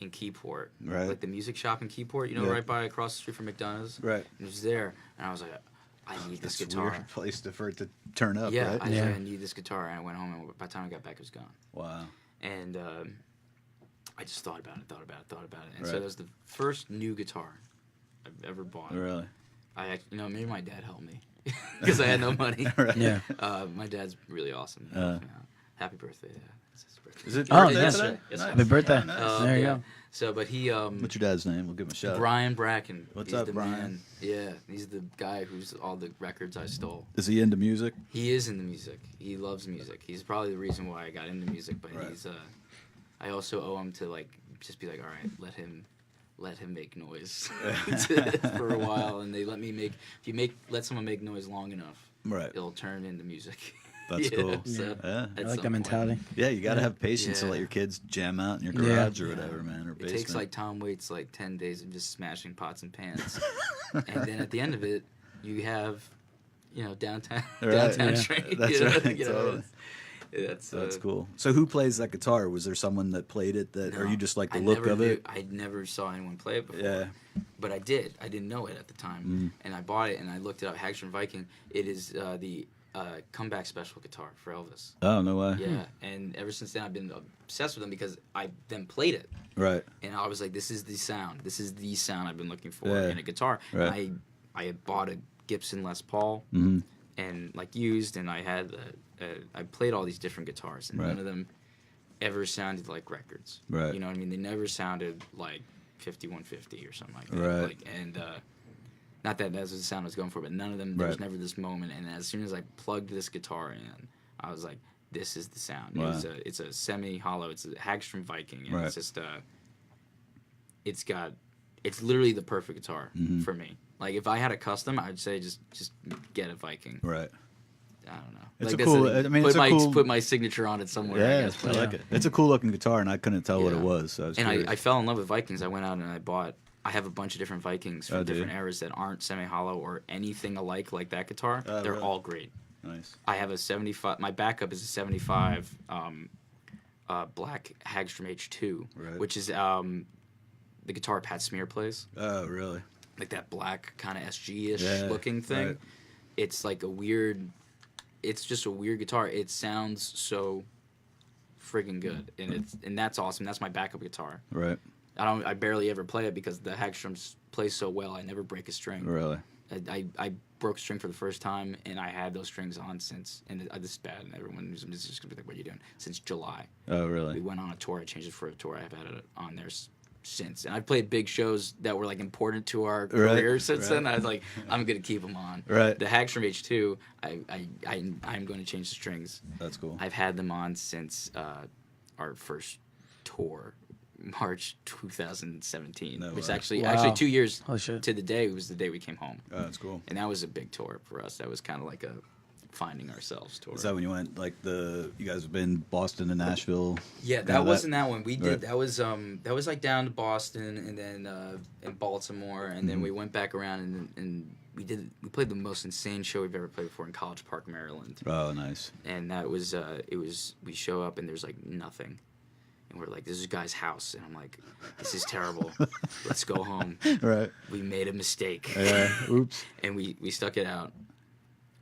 in Keyport, Right. like the music shop in Keyport, Yeah. right by across the street from McDonald's. Right. And it was there, and I was like, I need this That's guitar. a weird place for it to turn up, Yeah, right? I said I need this guitar, and I went home, and by the time I got back, it was gone. Wow. And I just thought about it, and so Right. that was the first new guitar I've ever bought. Really? Maybe my dad helped me because I had no money. Right. Yeah. My dad's really awesome. He helped me out. Happy birthday, Dad. It's his birthday. Is it Oh, birthday yes. today? Yes, Nice. Happy birthday. Nice. There you yeah. go. So, but he What's your dad's name? We'll give him a shout. Brian Bracken. What's He's up, the Brian? Man. Yeah, he's the guy who's all the records I stole. Is he into music? He is into music. He loves music. He's probably the reason why I got into music. But Right. he's I also owe him to like just be like, all right, let him make noise for a while, and they let me make. If you let someone make noise long enough, Right. it'll turn into music. That's Yeah, cool. so Yeah. I at like some that mentality. point. Yeah, you got to have patience to Yeah. let your kids jam out in your Yeah. garage or whatever, man, or It basement. takes like Tom Waits like 10 days of just smashing pots and pans, and then at the end of it, you have, downtown Right. downtown Yeah. train. That's right, totally. That's cool. So who plays that guitar? Was there someone that played it or you just like the look of it? I never saw anyone play it before. Yeah. But I did. I didn't know it at the time, and I bought it and I looked it up. Hagstrom Viking. It is the comeback special guitar for Elvis. Oh, no way. Yeah, and ever since then I've been obsessed with them because I then played it, Right. and I was like, "This is the sound. This is the sound I've been looking for Yeah. in a guitar." Right. And I had bought a Gibson Les Paul, Mhm. and like used, and I had I played all these different guitars, and Right. none of them ever sounded like records. Right. You know what I mean? They never sounded like 5150 or something like that. Right. Like, and not that that's the sound I was going for, but none of them. There was Right. never this moment. And as soon as I plugged this guitar in, I was like, "This is the sound." Wow. It's a semi-hollow. It's a Hagstrom Viking, and Right. it's just it's literally the perfect guitar Mhm. for me. Like if I had a custom, I'd say just get a Viking. Right. I don't know. It's Like, a that's cool- I mean, put it's a my cool- put my signature on it somewhere. I Yeah, guess, I but like it. It's a cool looking guitar, and I couldn't tell what it Yeah. was. So I was And curious. I fell in love with Vikings. I went out and I have a bunch of different Vikings from Oh, do you? different eras that aren't semi-hollow or anything alike like that guitar. Oh, They're really? all great. Nice. I have a 75. My backup is a 75 black Hagstrom H2, Right. which is the guitar Pat Smear plays, Oh, really? like that black kind of SG-ish Yeah, looking thing. right. It's like it's just a weird guitar. It sounds so friggin' good, and that's awesome. That's my backup guitar. Right. I barely ever play it because the Hagstroms play so well. I never break a string. Really. I broke a string for the first time, and I had those strings on since. And this is bad, and everyone is just gonna be like, "What are you doing?" Since July. Oh, We really? went on a tour. I changed it for a tour. I've had it on there since, and I've played big shows that were like important to our career since right. then. I was like, I'm gonna keep them on. Right. The Hagstrom H2, I'm going to change the strings. That's cool. I've had them on since our first tour, March 2017, No which way. actually Wow. 2 years Holy shit. to the day was the day we came home, Oh, that's cool. and that was a big tour for us. That was kind of like a finding ourselves tour. Is that when you went like you guys have been Boston to Nashville? Yeah, kinda that wasn't that one. We Right. did that was like down to Boston and then in Baltimore, and then we went back around and we played the most insane show we've ever played before in College Park, Maryland. Oh, nice. And that was we show up and there's like nothing. And we're like, this is a guy's house, and I'm like, this is terrible. Let's go home. Right. We made a mistake. Yeah. Oops. And we stuck it out.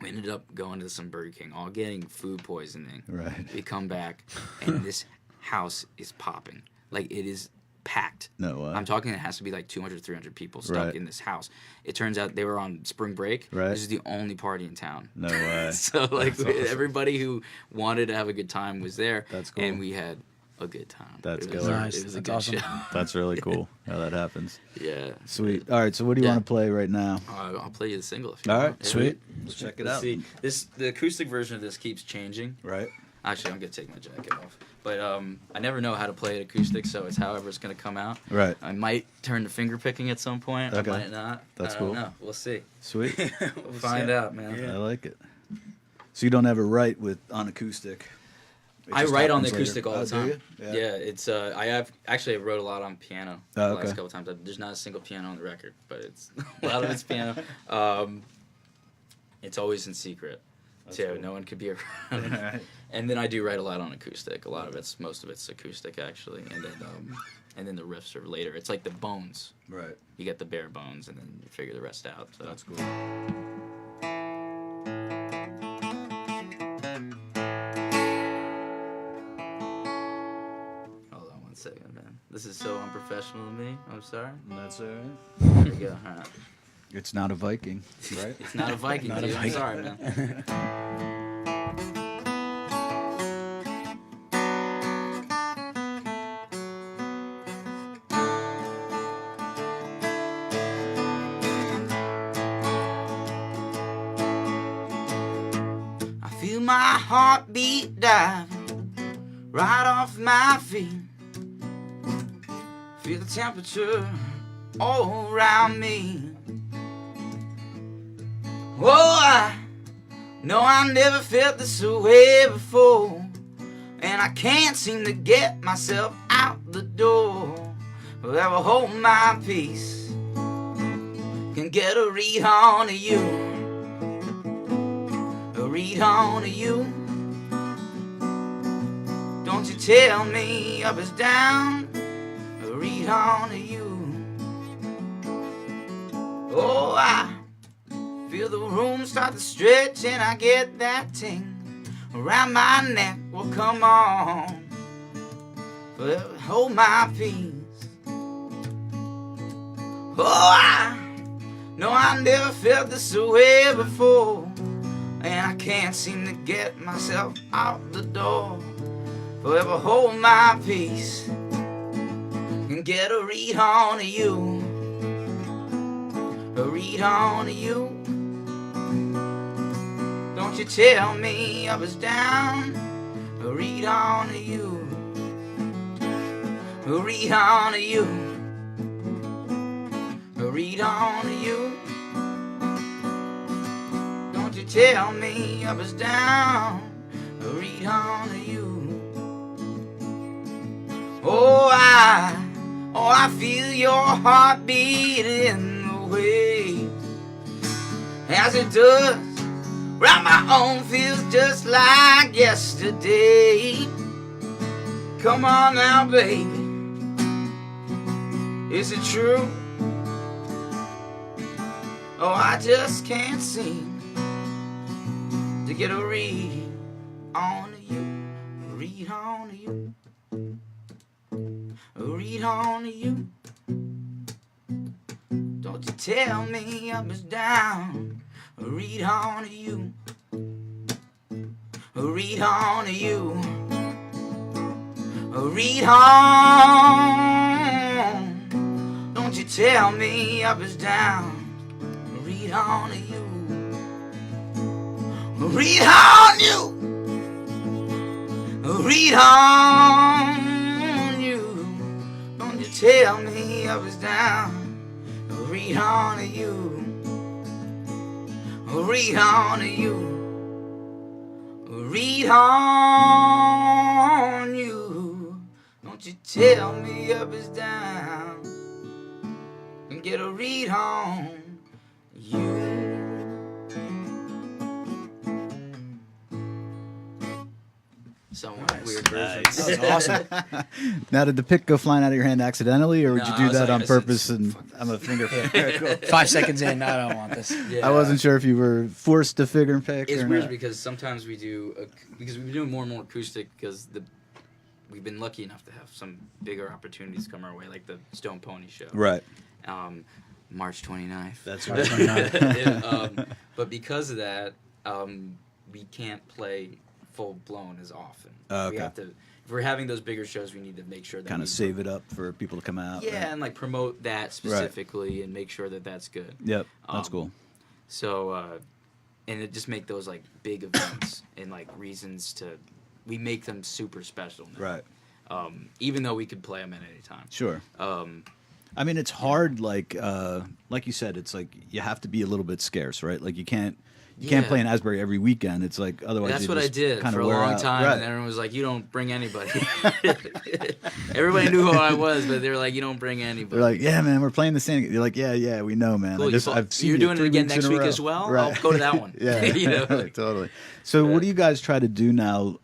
We ended up going to some Burger King, all getting food poisoning. Right. We come back, and this house is popping. Like, it is packed. No way. I'm talking it has to be like 200, 300 people stuck Right. in this house. It turns out they were on spring break. Right. This is the only party in town. No way. So, like, That's awesome. everybody who wanted to have a good time was there. That's cool. And we had a good time. That's it was, killer. Nice. It was a That's good awesome. show. That's really cool how that happens. Yeah. Sweet. All right. So what do you Yeah. want to play right now? I'll play you the single if you All want. right. Yeah. Sweet. Let's check it Let's out. see. The acoustic version of this keeps changing. Right. Actually, I'm gonna take my jacket off. But I never know how to play it acoustic, so it's however it's gonna come out. Right. I might turn to finger picking at some point. Okay. I might not. That's I don't cool. know. We'll see. Sweet. We'll find out, man. Yeah. I like it. So you don't ever write on acoustic? It I just write on the happens acoustic later? all the Oh, do time. you? Yeah, it's I wrote a lot on piano Oh, the last okay. couple times. There's not a single piano on the record, but it's a lot of it's piano. It's always in secret. That's too. cool. No one could be around. Right. And then I do write a lot on acoustic. Most of it's acoustic actually, and then the riffs are later. It's like the bones. Right. You get the bare bones, and then you figure the rest out. So That's cool. Hold on one second, man. This is so unprofessional of me. I'm sorry. That's all right. There we go. All right. It's not a Viking, right? It's not a Viking, dude. I'm sorry, man. I feel my heartbeat diving right off my feet. Feel the temperature all around me. Oh, I know I never felt this way before, and I can't seem to get myself out the door. But I will hold my peace, can get a read on you, a read on you. Don't you tell me up is down, a read on you. Oh, I feel the room start to stretch and I get that ting around my neck. Well, come on, but hold my peace. Oh, I know I never felt this way before, and I can't seem to get myself out the door. Forever hold my peace and get a read on you, a read on you. Don't you tell me up is down, a read on you, a read on you, a read on you. Don't you tell me up is down, a read on you. Oh, I feel your heartbeat in the waves as it does round my own feels just like yesterday. Come on now, baby, is it true? Oh, I just can't seem to get a read on you, a read on you, a read on you. Don't you tell me up is down, a read on you, a read on you, a read on. Don't you tell me up is down, a read on you, a read on you, a read on you. Don't you tell me up is down, a read on you, a read on you, a read on you. Don't you tell me up is down and get a read on you. Somewhat weird version. That was awesome. Now, did the pick go flying out of your hand accidentally, or would No, you I do was that like, on I said, purpose? And I'm a finger pick. 5 seconds in, I don't want this. Yeah. I wasn't sure if you were forced to figure and pick. It's or weird not. because sometimes we do because we've been doing more and more acoustic because we've been lucky enough to have some bigger opportunities come our way, like the Stone Pony show. Right. March 29th. That's right. Yeah, but because of that, we can't play full blown as often. Oh, We okay. have to. If we're having those bigger shows, we need to make sure that Kind we of save it up for people to come out. Yeah, right? and like promote that specifically and make sure that that's good. Yep. That's Um, cool. So, and it just make those like big events and like reasons to, we make them super special now. Right. Even though we could play them at any time. Sure. Um, I mean, it's hard. Like you said, it's like you have to be a little bit scarce, right? Like you can't play in Asbury every weekend. It's like otherwise. that's you what I just did kinda for a wear long out. time, Right. and everyone was like, "You don't bring anybody." Everybody knew who I was, but they were like, "You don't bring anybody." They're like, "Yeah, man, we're playing the same." You're like, "Yeah, we know, man. Cool, I've seen you're it doing it 3 again weeks in next a week row." as well. Right. I'll go to that one. Yeah, you know, totally. So, what do you guys try to do now?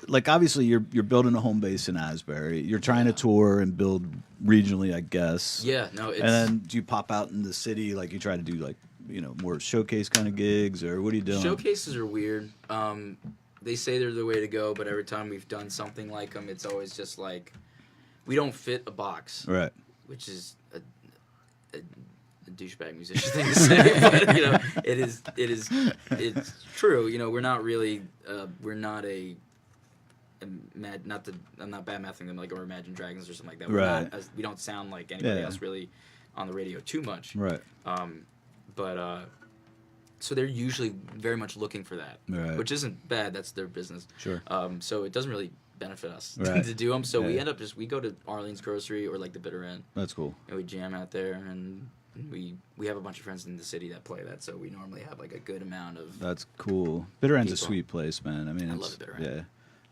Like, obviously, you're building a home base in Asbury. You're trying to tour and build regionally, I guess. Yeah, no, it's And then do you pop out in the city? Like, you try to do like more showcase kind of gigs, or what are you doing? showcases are weird. They say they're the way to go, but every time we've done something like them, it's always just like we don't fit a box, Right. which is a douchebag musician thing to say, but you know, it's true. You know, we're not really, we're not I'm not bad mouthing them like or Imagine Dragons or something like that. We're Right. not, we don't sound like anybody else really on the radio too much. Right. But so they're usually very much looking for that, Right. which isn't bad. That's their business. Sure. So it doesn't really benefit us Right. to do them. So we Yeah. end up we go to Arlene's Grocery or like the Bitter End, That's cool. and we jam out there, and we have a bunch of friends in the city that play that. So we normally have like a good amount of. That's cool. Bitter End's a People. sweet place, man. I mean, I it's, love the Bitter End. Yeah,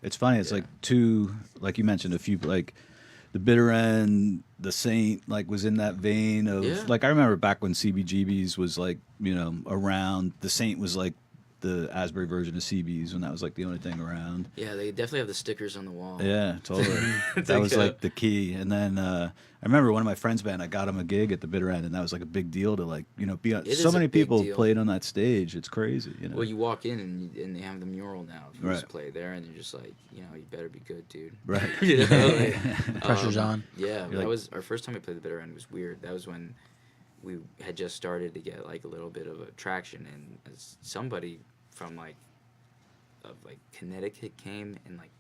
it's funny. It's Yeah. like two, like you mentioned, a few like the Bitter End, the Saint, like was in that vein of Yeah. like I remember back when CBGBs was like around. The Saint was like the Asbury version of CBs when that was like the only thing around. Yeah, they definitely have the stickers on the wall. Yeah, totally. It's That like, was like the key. And then I remember one of my friends' band, I got him a gig at the Bitter End, and that was like a big deal to like, be on. It So is a many big people deal. played on that stage. It's crazy. Well, you walk in and they have the mural now. If you Right. just play there, and you're just like, you better be good, dude. Right. You know, like, Pressure's on. Yeah, You're that like- was our first time we played the Bitter End. Was weird. That was when we had just started to get like a little bit of a traction, and as somebody from like Connecticut came and like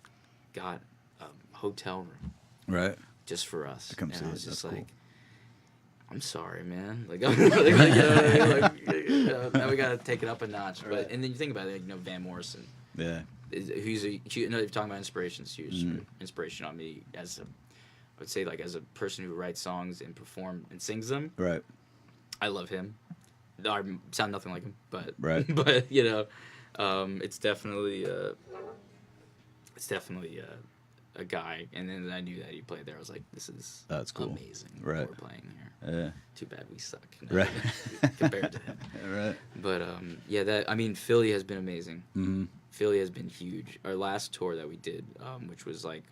got a hotel room Right. just for us. To come And see I it. was just That's like, cool. I'm sorry, man. Like, I'm really, like, you know what I mean? Like, now we gotta take it up a notch. But Right. and then you think about it, like, Van Morrison. Yeah. Who's you're talking about inspirations, huge Mm-hmm. inspiration on me I would say like as a person who writes songs and perform and sings them. Right. I love him. I sound nothing like him, but Right. but it's definitely a guy. And then I knew that he played there. I was like, this is That's cool. amazing. Right. We're playing here. Yeah. Too bad we suck. Right. Compared to him. Right. But Philly has been amazing. Mm-hmm. Philly has been huge. Our last tour that we did, which was like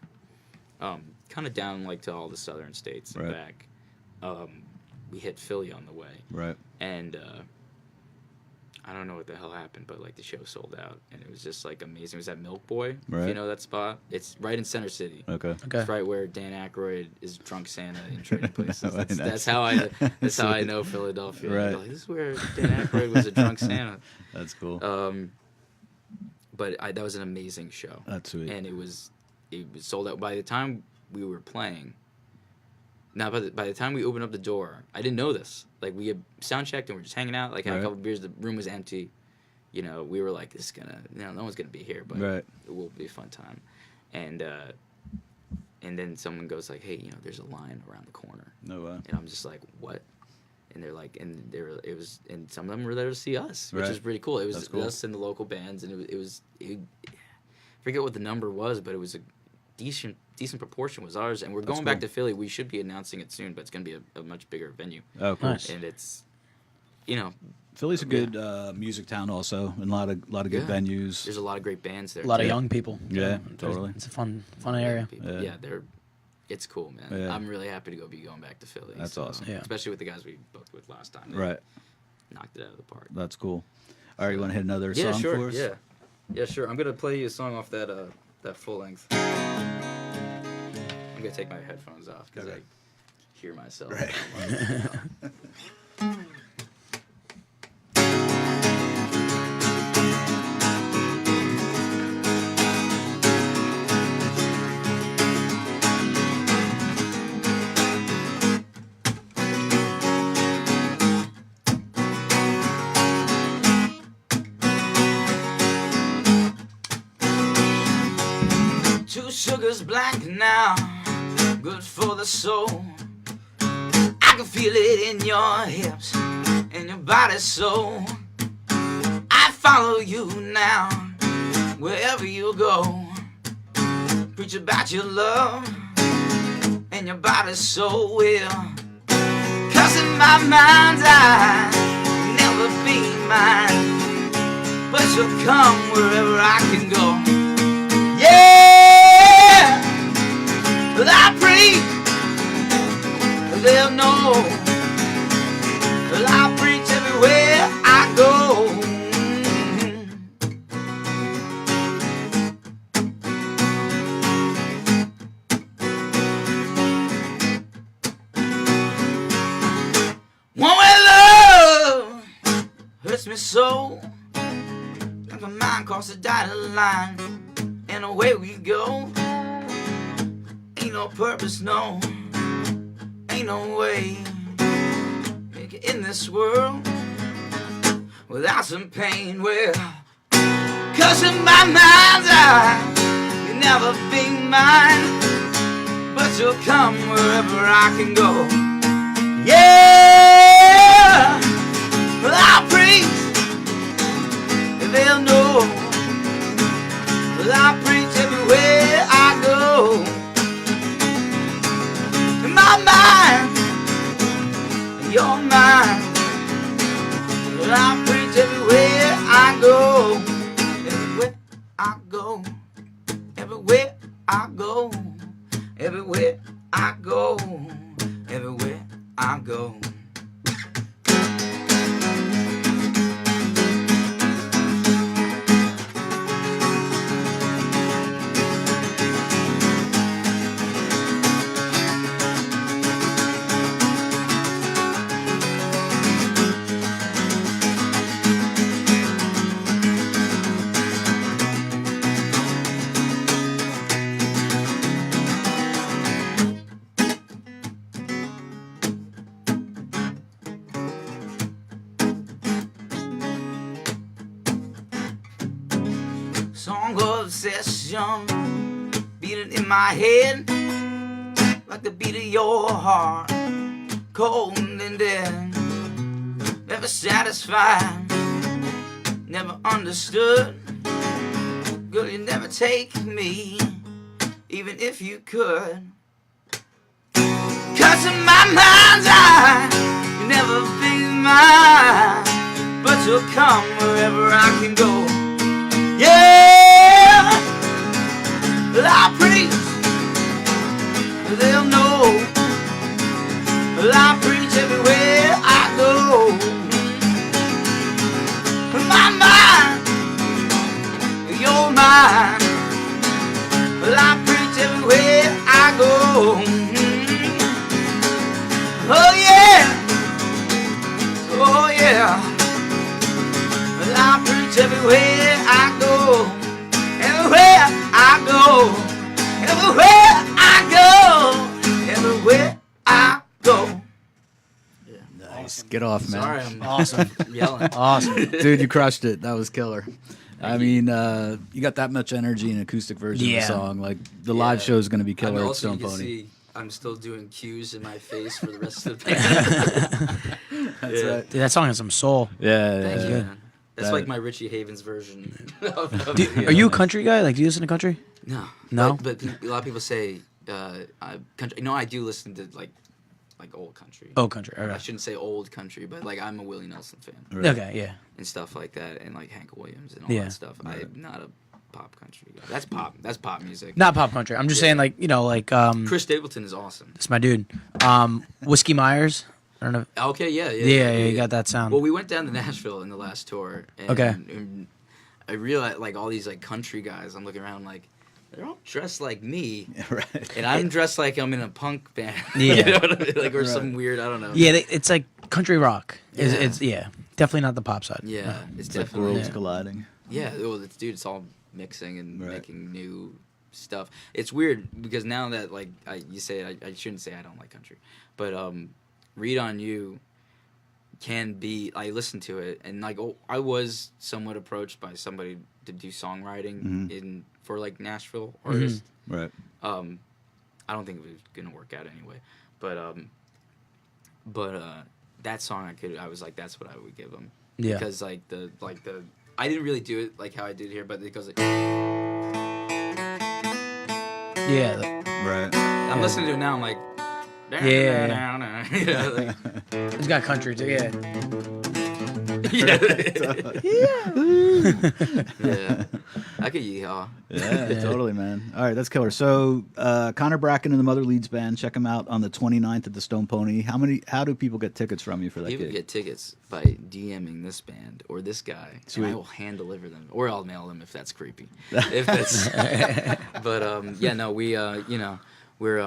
kind of down like to all the southern states and Right. back, we hit Philly on the way. Right. And I don't know what the hell happened, but like the show sold out, and it was just like amazing. It was at Milk Boy, if Right. you know that spot. It's right in Center City. Okay. Okay. It's right where Dan Aykroyd is drunk Santa in Trading Places. Right, nice. That's how I know Philadelphia. Right. Like, this is where Dan Aykroyd was a drunk Santa. That's cool. But that was an amazing show. That's sweet. And it was sold out by the time we were playing. Now, by the time we opened up the door, I didn't know this. Like, we had sound checked and we're just hanging out. Like, had Right. a couple beers. The room was empty. We were like, this is gonna, no one's gonna be here, but Right. it will be a fun time. And then someone goes like, hey, there's a line around the corner. No way. And I'm just like, what? And they're like, and some of them were there to see us, which Right. was pretty cool. It was That's cool. us and the local bands, and I forget what the number was, but it was a decent proportion was ours. And we're going back cool. to Philly. We should be announcing it soon, but it's going to be a much bigger venue. Oh, cool. Nice. And it's, Philly's a good music town also, and a lot of good Yeah. venues. there's a lot of great bands there. A lot of Yeah. young people. Yeah, There's- totally. It's a fun area. People. Yeah. Yeah, it's cool, man. Yeah. I'm really happy to be going back to Philly. That's awesome. Yeah. Especially with the guys we booked with last time. They Right. knocked it out of the park. That's cool. All right, you want to hit another Yeah, song sure. for us? Yeah, sure. I'm gonna play you a song off that full length. I'm gonna take my headphones off because Okay. I hear myself. Right. Two sugars black now, good for the soul. I can feel it in your hips and your body so. I follow you now, wherever you go. Preach about your love and your body so well. 'Cause in my mind's eye, you'll never be mine, but you'll come wherever I can go. Yeah, but I pray they'll know that I preach everywhere I go. me so. And my mind crossed the dotted line, and away we go. Ain't no purpose, no. Ain't no way make it in this world without some pain. Well, 'cause in my mind's eye, you'll never be mine, but you'll come wherever I can go. Yeah, well, I'll preach, and they'll know. Well, I'll preach everywhere I go. In my mind, your mind. Well, I preach everywhere I go. Everywhere I go. Everywhere I go. Everywhere I go. Everywhere I go. Song of obsession, beating in my head like the beat of your heart, cold and dead. Never satisfied, never understood. Girl, you never take me, even if you could. 'Cause in my mind's eye, you never be mine, but you'll come wherever I can go. Yeah, well, I preach, they'll know. Well, I preach everywhere I go. My mind, your mind. Well, I preach everywhere I go. Oh yeah, oh yeah. Well, I preach everywhere I go. Everywhere I go. Everywhere I go. Everywhere I go. Nice. Get off, man. Sorry, I'm Awesome. yelling. Awesome. Dude, you crushed it. That was killer. I mean, you got that much energy in an acoustic version Yeah. of the song. Like, the live show is going to be I killer mean, at also, Stone you can Pony. see I'm still doing cues in my face for the rest of the band. That's Yeah. right. Dude, that song has some soul. Yeah, Thank yeah. you, man. That's That- like my Richie Havens version. Are you a country guy? Like, do you listen to country? No. No? But a lot of people say, country. No, I do listen to like old country. Oh, country. I Okay. shouldn't say old country, but like I'm a Willie Nelson fan Right. Okay, yeah. and stuff like that, and like Hank Williams and all Yeah. that stuff. I'm not a pop country guy. That's pop. That's pop music. Not pop country. I'm just saying, like, you know, like, Chris Stapleton is awesome. it's my dude. Whiskey Myers. I don't know. Okay, yeah, Yeah, you got that sound. Well, we went down to Nashville in the last tour, and, Okay. and I realized like all these like country guys. I'm looking around like they're all dressed like me, Right. and I'm dressed like I'm in a punk band. Yeah. You know what I mean? Like or Right. some weird. I don't know. Yeah, it's like country rock. It's, Yeah. it's definitely not the pop side. Yeah, it's It's like definitely worlds Yeah. colliding. Yeah, well, it's all mixing and Right. making new stuff. It's weird because now that like you say it, I shouldn't say I don't like country, but "Read on You" can be. I listened to it and like I was somewhat approached by somebody to do songwriting Mhm. for like Nashville artists. Right. I don't think it was gonna work out anyway, but that song I was like that's what I would give them. Yeah. Because like the I didn't really do it like how I did here, but it goes like Yeah. Right. I'm listening to it now. I'm like, Yeah. you know, like, It's got country too. Yeah. yeah. Yeah. I could yeehaw. Yeah, totally, man. All right, that's killer. So, Connor Bracken and the Mother Leeds Band, check them out on the 29th at the Stone Pony. How do people get tickets from you for that You can gig? get tickets by DMing this band or this guy, Sweet. and I will hand deliver them, or I'll mail them if that's creepy. If that's, but yeah, no, we you know we're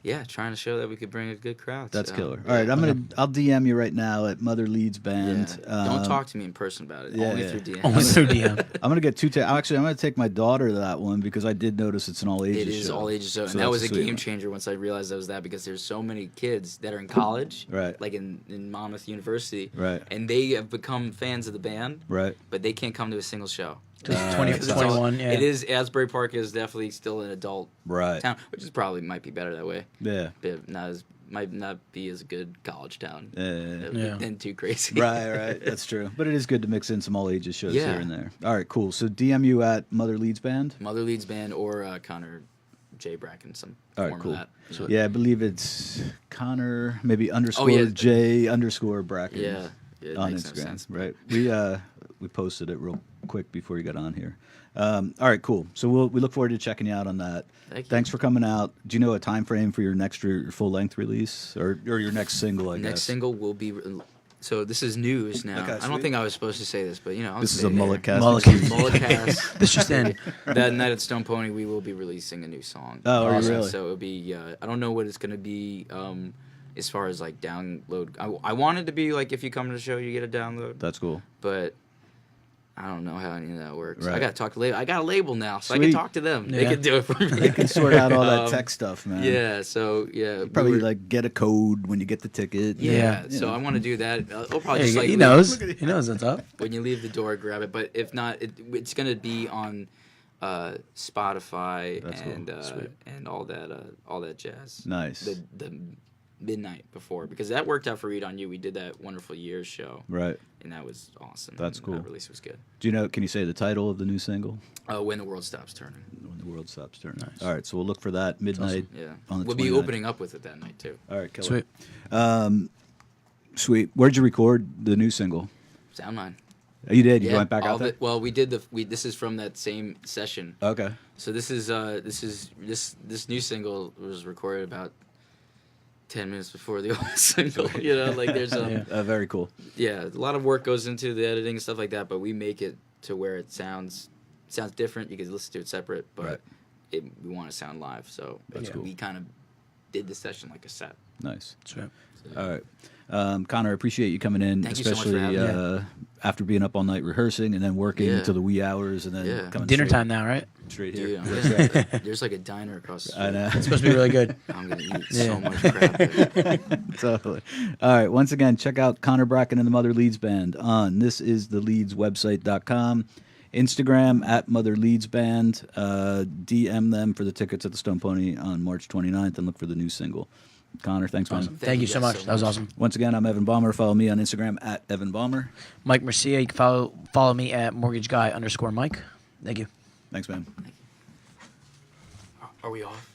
yeah, trying to show that we could bring a good crowd. That's so, killer. yeah. All right, I'll DM you right now at Mother Leeds Band. Yeah. Don't talk to me in person about it. yeah, Only yeah. through DM. Only through DM. I'm gonna get actually, I'm gonna take my daughter to that one because I did notice it's an all ages. It is show. all ages show, and So that that's was a sweet game one. changer once I realized that was that because there's so many kids that are in college, Right. like in Monmouth University, Right. and they have become fans of the band, Right. but they can't come to a single show. 20, 'Cause it's all- 21, yeah. It is. Asbury Park is definitely still an adult Right. town, which is probably might be better that way. Yeah. But might not be as good college town. Yeah. Yeah. Then too crazy. Right. That's true. But it is good to mix in some all ages shows Yeah. here and there. All right, cool. So DM you at Mother Leeds Band. Mother Leeds Band or Connor J. Bracken, some All form right, cool. of that. So, Yeah, I believe it's Connor, maybe underscore yeah. J underscore Bracken. yeah, it On makes Instagram, no sense. right? We posted it real quick before you got on here. All right, cool. So we look forward to checking you out on that. Thank you. Thanks for coming out. Do you know a time frame for your next your full length release or your next single? I guess Next single will be. So this is news now. Okay, I sweet. don't think I was supposed to say this, but I'll This is say a it there. MulletCast. MulletCast. This just in. That night at Stone Pony, we will be releasing a new song. Oh, are you really? So it'll be. I don't know what it's gonna be. As far as like download, I want it to be like if you come to the show, you get a download. That's cool. But I don't know how any of that works. Right. I got to talk to label. I got a label now, so I Sweet. can talk to them. They Yeah. can do it for me. They can sort out all that Um, tech stuff, man. Yeah. So yeah. Probably we were- like get a code when you get the ticket. Yeah. You So know. I want to do that. I'll probably There just you go. like He knows. He knows what's up. when you leave the door, grab it. But if not, it's gonna be on Spotify That's cool. and Sweet. and all that jazz. Nice. The midnight before because that worked out for Read on You. We did that Wonderful Years show, Right. and that was awesome. That's And cool. That release was good. Do you know? Can you say the title of the new single? When the World Stops Turning. When the world stops turning. All right, so we'll look for that midnight. Yeah. On the We'll be 29th. opening up with it that night too. All right, killer. Sweet. Sweet. Where'd you record the new single? Sound Mine. Oh, you did. You Yeah, went back all out there. well, we did this is from that same session. Okay. So this this new single was recorded about 10 minutes before the old single. Like there's Very cool. a lot of work goes into the editing and stuff like that, but we make it to where it sounds different. You can listen to it separate, but Right. we want to sound live. So That's cool. we kind of did the session like a set. Nice. Sweet. All right. Connor, I appreciate you coming in, Thank you so much for especially having me. after being up all night rehearsing and then working Yeah. until the wee hours and then Yeah. coming Dinner straight, time now, right? straight Dude, here. there's like a diner across the street. I know. It's supposed to be really good. I'm gonna eat Yeah. so much crap. There. Totally. All right. Once again, check out Connor Bracken and the Mother Leeds Band on thisistheleedswebsite.com. Instagram at Mother Leeds Band. DM them for the tickets at the Stone Pony on March 29th and look for the new single. Connor, thanks, man. Awesome. Thank you so guys much. That was awesome. Once again, I'm Evan Balmer. Follow me on Instagram at Evan Balmer. Mike Mercia. You can follow me at mortgageguy_Mike. Thank you. Thanks, man. Are we off?